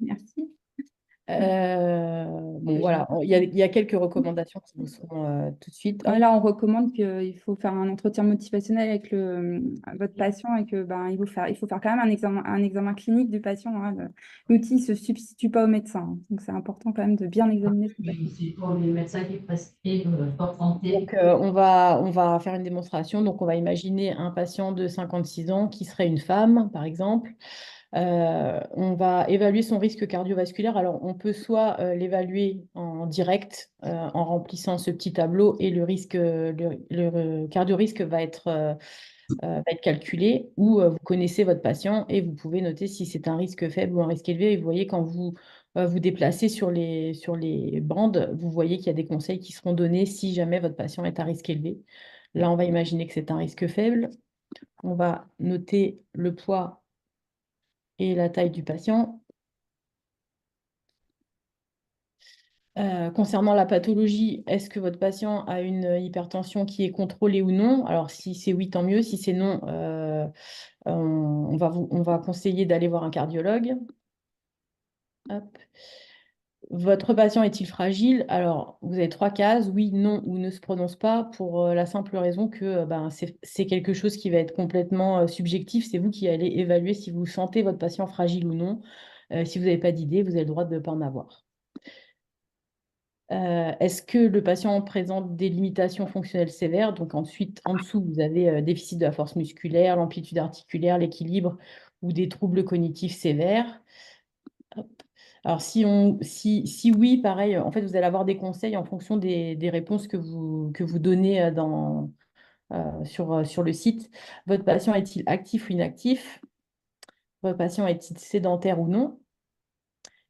Merci. Voilà, il y a quelques recommandations qui vous seront tout de suite. Là, on recommande qu'il faut faire un entretien motivationnel avec votre patient et que il faut faire quand même un examen clinique du patient. Hein. L'outil ne se substitue pas au médecin. Hein. Donc, c'est important quand même de bien examiner son patient. C'est pour les médecins qui prescrivent Sport Santé. Donc, on va faire une démonstration. Donc, on va imaginer un patient de 56 ans qui serait une femme, par exemple. On va évaluer son risque cardiovasculaire. Alors, on peut soit l'évaluer en direct en remplissant ce petit tableau et le cardio-risque va être calculé, ou vous connaissez votre patient et vous pouvez noter si c'est un risque faible ou un risque élevé. Et vous voyez, quand vous vous déplacez sur les bandes, vous voyez qu'il y a des conseils qui seront donnés si jamais votre patient est à risque élevé. Là, on va imaginer que c'est un risque faible. On va noter le poids et la taille du patient. Concernant la pathologie, est-ce que votre patient a une hypertension qui est contrôlée ou non? Alors, si c'est oui, tant mieux. Si c'est non, on va conseiller d'aller voir un cardiologue. Hop. Votre patient est-il fragile? Alors, vous avez 3 cases, oui, non ou ne se prononce pas, pour la simple raison que ben, c'est quelque chose qui va être complètement subjectif. C'est vous qui allez évaluer si vous sentez votre patient fragile ou non. Si vous n'avez pas d'idée, vous avez le droit de ne pas en avoir. Est-ce que le patient présente des limitations fonctionnelles sévères? Donc ensuite, en dessous, vous avez déficit de la force musculaire, l'amplitude articulaire, l'équilibre ou des troubles cognitifs sévères. Hop. Alors si oui, pareil, en fait, vous allez avoir des conseils en fonction des réponses que vous donnez sur le site. Votre patient est-il actif ou inactif? Votre patient est-il sédentaire ou non?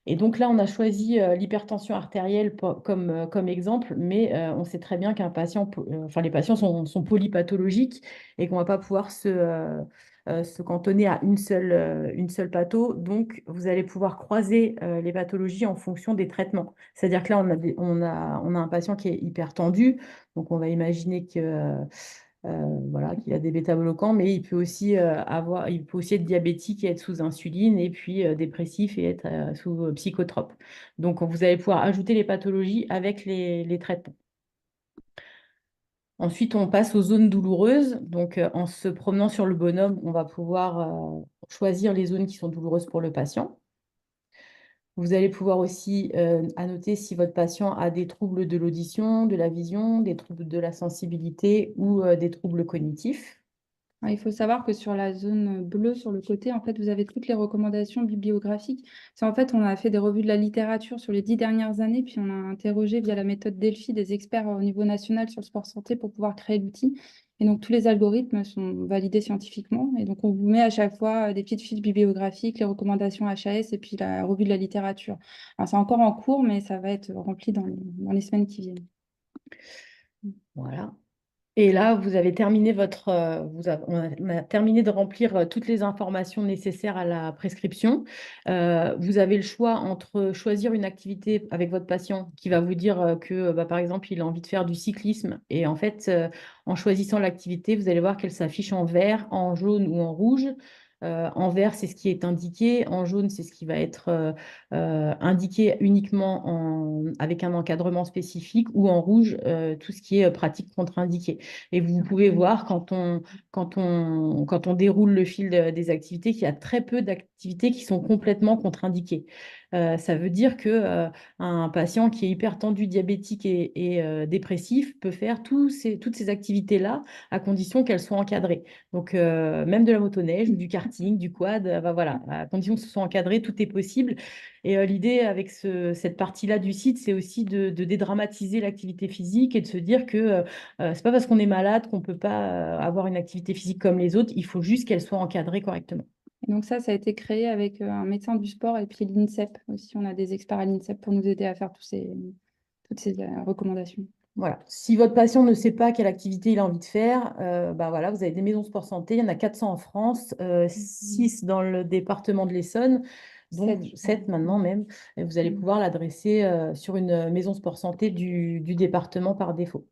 Et donc là, on a choisi l'hypertension artérielle comme exemple, mais on sait très bien qu'un patient, enfin les patients sont polypathologiques et qu'on ne va pas pouvoir se cantonner à une seule patho. Donc, vous allez pouvoir croiser les pathologies en fonction des traitements. C'est-à-dire que là, on a un patient qui est hypertendu, donc on va imaginer que voilà, qu'il a des bêta-bloquants, mais il peut aussi être diabétique et être sous insuline, et puis dépressif et être sous psychotrope. Donc, vous allez pouvoir ajouter les pathologies avec les traitements. Ensuite, on passe aux zones douloureuses. Donc, en se promenant sur le bonhomme, on va pouvoir choisir les zones qui sont douloureuses pour le patient. Vous allez pouvoir aussi annoter si votre patient a des troubles de l'audition, de la vision, des troubles de la sensibilité ou des troubles cognitifs. Il faut savoir que sur la zone bleue, sur le côté, en fait, vous avez toutes les recommandations bibliographiques. C'est en fait, on a fait des revues de la littérature sur les 10 dernières années, puis on a interrogé via la méthode Delphi des experts au niveau national sur le sport santé pour pouvoir créer l'outil. Et donc, tous les algorithmes sont validés scientifiquement. Et donc, on vous met à chaque fois des petites fiches bibliographiques, les recommandations HAS et puis la revue de la littérature. Alors, c'est encore en cours, mais ça va être rempli dans les semaines qui viennent. Voilà. Et là, vous avez terminé on a terminé de remplir toutes les informations nécessaires à la prescription. Vous avez le choix entre choisir une activité avec votre patient qui va vous dire que, par exemple, il a envie de faire du cyclisme. Et en fait, en choisissant l'activité, vous allez voir qu'elle s'affiche en vert, en jaune ou en rouge. En vert, c'est ce qui est indiqué. En jaune, c'est ce qui va être indiqué uniquement avec un encadrement spécifique, ou en rouge, tout ce qui est pratique contre-indiqué. Et vous pouvez voir quand on déroule le fil des activités qu'il y a très peu d'activités qui sont complètement contre-indiquées. Ça veut dire que un patient qui est hypertendu, diabétique et dépressif peut faire toutes ces activités-là à condition qu'elles soient encadrées. Donc, même de la motoneige ou du karting, du quad, voilà, à condition que ce soit encadré, tout est possible. Et l'idée avec cette partie-là du site, c'est aussi de dédramatiser l'activité physique et de se dire que c'est pas parce qu'on est malade qu'on peut pas avoir une activité physique comme les autres. Il faut juste qu'elle soit encadrée correctement. Et donc ça a été créé avec un médecin du sport et puis l'INSEP aussi. On a des experts à l'INSEP pour nous aider à faire toutes ces recommandations. Voilà. Si votre patient ne sait pas quelle activité il a envie de faire, voilà, vous avez des maisons sport santé. Il y en a 400 en France, 6 dans le département de l'Essonne, donc 7 maintenant même. Et vous allez pouvoir l'adresser sur une maison sport santé du département par défaut.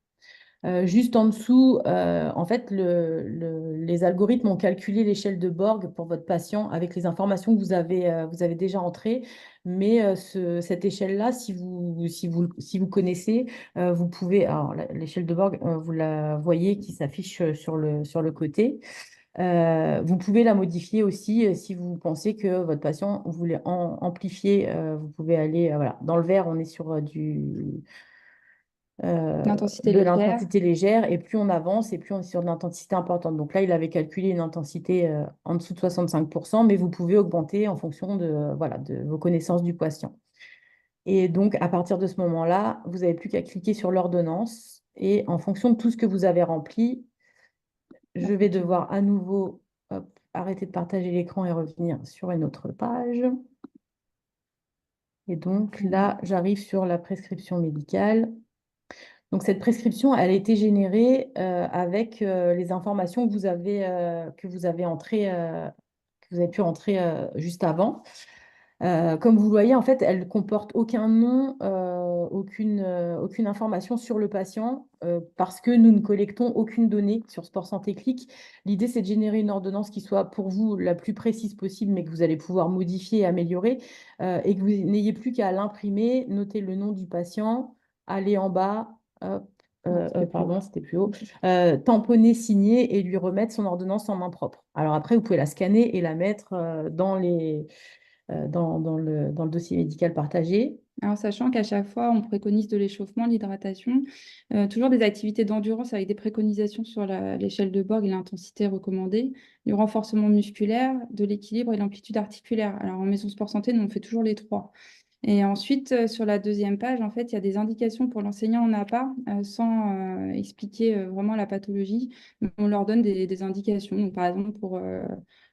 Juste en dessous, en fait, les algorithmes ont calculé l'échelle de Borg pour votre patient avec les informations que vous avez déjà entrées. Mais cette échelle-là, si vous connaissez, vous pouvez. Alors, l'échelle de Borg, vous la voyez qui s'affiche sur le côté. Vous pouvez la modifier aussi si vous pensez que votre patient voulait amplifier. Vous pouvez aller. Voilà. Dans le vert, on est sur L'intensité de légère. l'intensité légère, et plus on avance, et plus on est sur de l'intensité importante. Donc là, il avait calculé une intensité en dessous de 65%, mais vous pouvez augmenter en fonction voilà, de vos connaissances du patient. Et donc, à partir de ce moment-là, vous n'avez plus qu'à cliquer sur l'ordonnance, et en fonction de tout ce que vous avez rempli, je vais devoir à nouveau arrêter de partager l'écran et revenir sur une autre page. Et donc là, j'arrive sur la prescription médicale. Donc cette prescription, elle a été générée avec les informations que vous avez entrées, que vous avez pu entrer juste avant. Comme vous le voyez, en fait, elle ne comporte aucun nom, aucune information sur le patient parce que nous ne collectons aucune donnée sur Sport Santé Click. L'idée, c'est de générer une ordonnance qui soit pour vous la plus précise possible, mais que vous allez pouvoir modifier et améliorer et que vous n'ayez plus qu'à l'imprimer, noter le nom du patient, aller en bas, hop, pardon, c'était plus haut, tamponner, signer et lui remettre son ordonnance en main propre. Alors après, vous pouvez la scanner et la mettre dans le dossier médical partagé. Alors, sachant qu'à chaque fois, on préconise de l'échauffement, l'hydratation, toujours des activités d'endurance avec des préconisations sur l'échelle de Borg et l'intensité recommandée, du renforcement musculaire, de l'équilibre et l'amplitude articulaire. Alors, en maison sport santé, nous, on fait toujours les trois. Et ensuite, sur la deuxième page, en fait, il y a des indications pour l'enseignant en APA, sans expliquer vraiment la pathologie. On leur donne des indications. Donc, par exemple, pour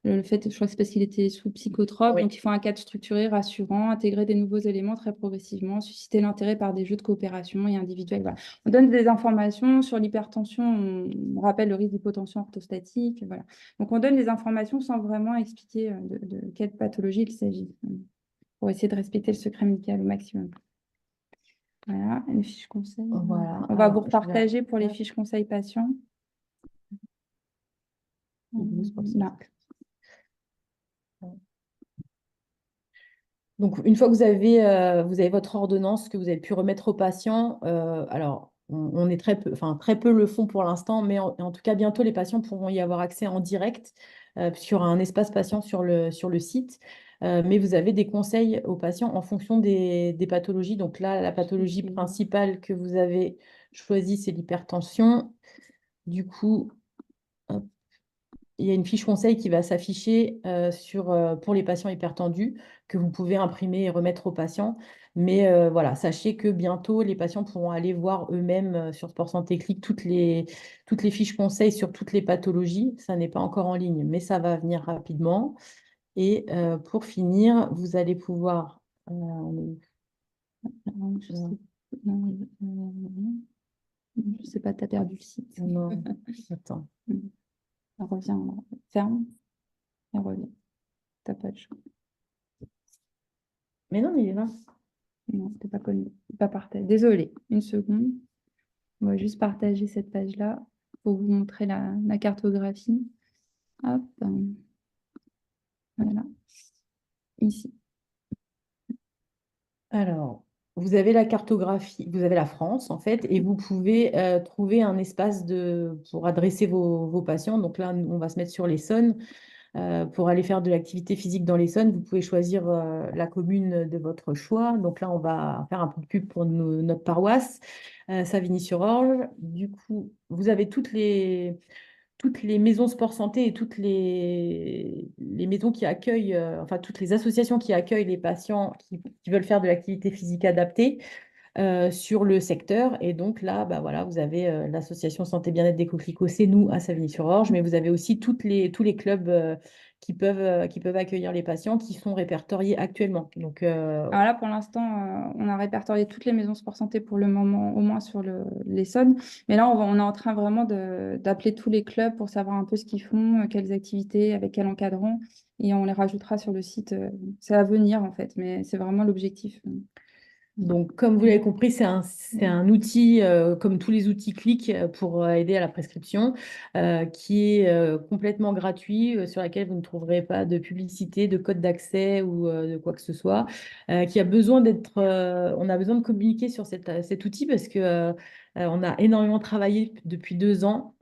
le fait, je crois que c'est parce qu'il était sous psychotrope, Oui. donc il faut un cadre structuré, rassurant, intégrer des nouveaux éléments très progressivement, susciter l'intérêt par des jeux de coopération et individuels. Voilà. On donne des informations sur l'hypertension, on rappelle le risque d'hypotension orthostatique. Voilà. Donc, on donne des informations sans vraiment expliquer de quelle pathologie il s'agit, pour essayer de respecter le secret médical au maximum. Voilà, les fiches conseils. Voilà. On va Alors, vous je vais- repartager pour les fiches conseils patients. Là. Donc, une fois que vous avez votre ordonnance que vous avez pu remettre au patient, alors on est très peu le font pour l'instant, mais en tout cas, bientôt, les patients pourront y avoir accès en direct, puisqu'il y aura un espace patient sur le site. Mais vous avez des conseils aux patients en fonction des pathologies. Donc là, la pathologie principale que vous avez choisie, c'est l'hypertension. Du coup, hop, il y a une fiche conseil qui va s'afficher pour les patients hypertendus que vous pouvez imprimer et remettre aux patients. Mais voilà, sachez que bientôt, les patients pourront aller voir eux-mêmes sur Sport Santé Click toutes les fiches conseils sur toutes les pathologies. Ça n'est pas encore en ligne, mais ça va venir rapidement. Et pour finir, vous allez pouvoir... Je sais pas, tu as perdu le site. Non, attends. Ça revient, ferme, et revient. T'as pas de choix. Mais non, il est là. Non, c'était pas connu. Pas partagé. Désolée, une seconde. On va juste partager cette page-là pour vous montrer la cartographie. Hop. Voilà. Ici. Alors, vous avez la cartographie, vous avez la France en fait, et vous pouvez trouver un espace pour adresser vos patients. Donc là, on va se mettre sur l'Essonne. Pour aller faire de l'activité physique dans l'Essonne, vous pouvez choisir la commune de votre choix. Donc là, on va faire un peu de pub pour notre paroisse, Savigny-sur-Orge. Du coup, vous avez toutes les maisons sport santé et toutes les maisons qui accueillent, enfin toutes les associations qui accueillent les patients qui veulent faire de l'activité physique adaptée sur le secteur. Et donc là, bah voilà, vous avez l'association Santé Bien-être des Coquelicots, c'est nous à Savigny-sur-Orge, mais vous avez aussi tous les clubs qui peuvent accueillir les patients qui sont répertoriés actuellement. Donc, Alors là, pour l'instant, on a répertorié toutes les maisons sport santé pour le moment, au moins sur l'Essonne. Mais là, on est en train vraiment d'appeler tous les clubs pour savoir un peu ce qu'ils font, quelles activités, avec quel encadrant. Et on les rajoutera sur le site. C'est à venir, en fait, mais c'est vraiment l'objectif. Donc, comme vous l'avez compris, c'est un outil, comme tous les outils Click, pour aider à la prescription, qui est complètement gratuit, sur laquelle vous ne trouverez pas de publicité, de code d'accès ou de quoi que ce soit, qui a besoin on a besoin de communiquer sur cet outil parce que on a énormément travaillé depuis 2 ans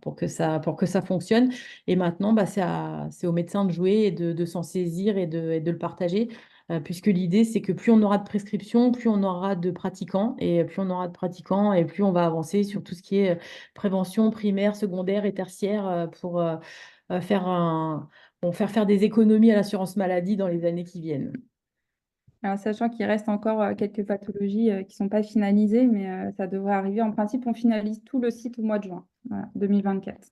pour que ça fonctionne. Et maintenant, bah, c'est aux médecins de jouer et de s'en saisir et de le partager. puisque l'idée, c'est que plus on aura de prescriptions, plus on aura de pratiquants, et plus on aura de pratiquants, et plus on va avancer sur tout ce qui est prévention primaire, secondaire et tertiaire pour faire des économies à l'assurance maladie dans les années qui viennent. Alors, sachant qu'il reste encore quelques pathologies qui ne sont pas finalisées, mais ça devrait arriver. En principe, on finalise tout le site au mois de juin 2024.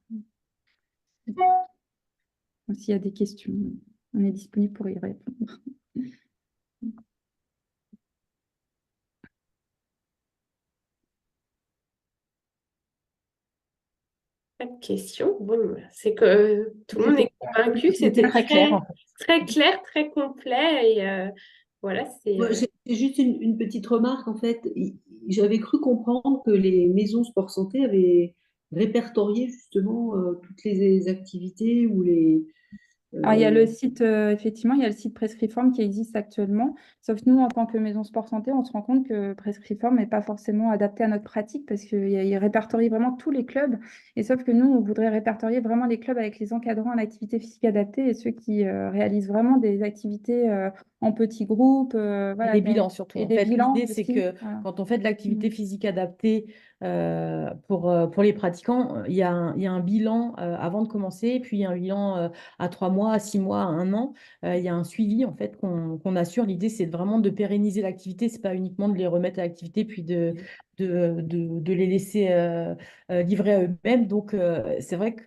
S'il y a des questions, on est disponible pour y répondre. Pas de questions. Bon, c'est que tout le monde est convaincu. C'était très clair, en fait. très clair, très complet. Et voilà, Moi, j'ai juste une petite remarque. En fait, j'avais cru comprendre que les maisons sport santé avaient répertorié justement toutes les activités ou les. Alors, il y a le site, effectivement, il y a le site Prescriform qui existe actuellement. Sauf nous, en tant que maison sport santé, on se rend compte que Prescriform n'est pas forcément adapté à notre pratique parce qu'il répertorie vraiment tous les clubs. Et sauf que nous, on voudrait répertorier vraiment les clubs avec les encadrants en activité physique adaptée et ceux qui réalisent vraiment des activités en petits groupes. Voilà, Et des bilans surtout. Et En des fait, bilans l'idée, c'est aussi. que Voilà. quand on fait de l'activité physique adaptée pour les pratiquants, il y a un bilan avant de commencer, puis il y a un bilan à 3 mois, à 6 mois, à 1 an. Il y a un suivi en fait qu'on assure. L'idée, c'est vraiment de pérenniser l'activité. C'est pas uniquement de les remettre à l'activité puis de les laisser livrer à eux-mêmes. Donc, c'est vrai que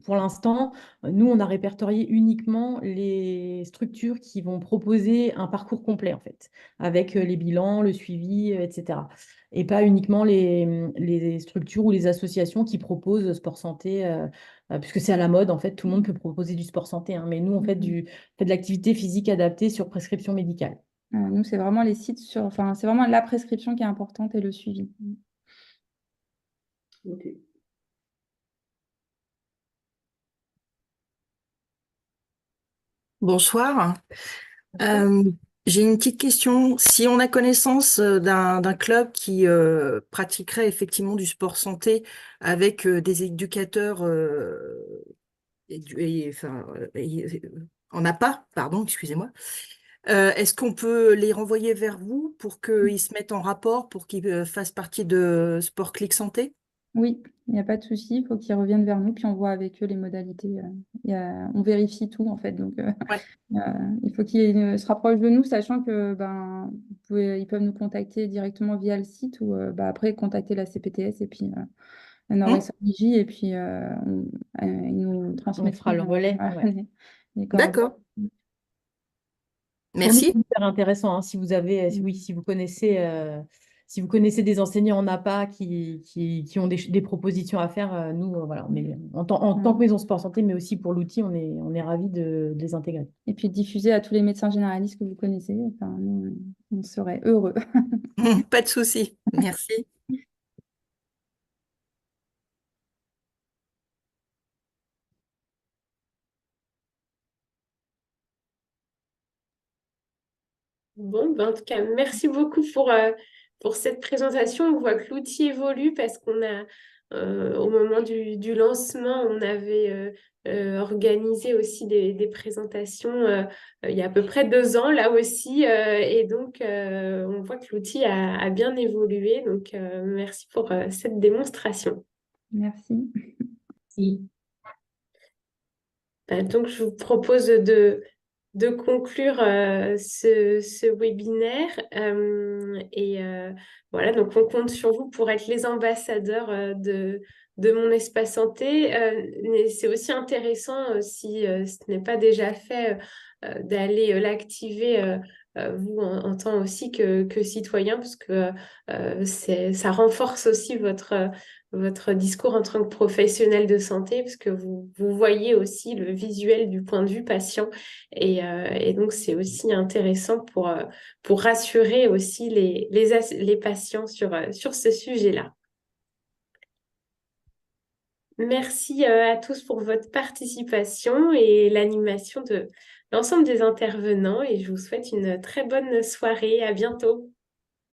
pour l'instant, nous, on a répertorié uniquement les structures qui vont proposer un parcours complet, en fait, avec les bilans, le suivi, etc. Et pas uniquement les structures ou les associations qui proposent sport santé, puisque c'est à la mode, en fait, tout le monde peut proposer du sport santé, hein, mais nous, on fait de l'activité physique adaptée sur prescription médicale. Nous, c'est vraiment les sites enfin, c'est vraiment la prescription qui est importante et le suivi. Ok. Bonsoir. J'ai une petite question. Si on a connaissance d'un club qui pratiquerait effectivement du sport santé avec des éducateurs en APA, pardon, excusez-moi, est-ce qu'on peut les renvoyer vers vous pour qu'ils se mettent en rapport, pour qu'ils fassent partie de Sport Click Santé? Oui, il n'y a pas de souci. Il faut qu'ils reviennent vers nous, puis on voit avec eux les modalités. On vérifie tout, en fait. Donc, Ouais. il faut qu'ils se rapprochent de nous, sachant que ils peuvent nous contacter directement via le site ou après contacter la CPTS et puis Nord-Est et puis ils nous transmettront. On fera le relais. les coordonnées. D'accord. Pour nous, Merci. c'est hyper intéressant, hein, si vous connaissez des enseignants en APA qui ont des propositions à faire, nous, voilà, en tant que maison sport santé, mais aussi pour l'outil, on est ravis de les intégrer. Et puis diffuser à tous les médecins généralistes que vous connaissez. Enfin, nous, on serait heureux. Pas de souci. Merci. Bon, en tout cas, merci beaucoup pour cette présentation. On voit que l'outil évolue parce qu'on a, au moment du lancement, on avait organisé aussi des présentations il y a à peu près 2 ans, là aussi. Et donc, on voit que l'outil a bien évolué. Donc, merci pour cette démonstration. Merci. Donc, je vous propose de conclure ce webinaire. Voilà, donc on compte sur vous pour être les ambassadeurs de Mon Espace Santé. Mais c'est aussi intéressant, si ce n'est pas déjà fait, d'aller l'activer. Vous en tant aussi que citoyen, parce que ça renforce aussi votre discours en tant que professionnel de santé, parce que vous voyez aussi le visuel du point de vue patient. Et donc, c'est aussi intéressant pour rassurer aussi les patients sur ce sujet-là. Merci à tous pour votre participation et l'animation de l'ensemble des intervenants. Et je vous souhaite une très bonne soirée. À bientôt.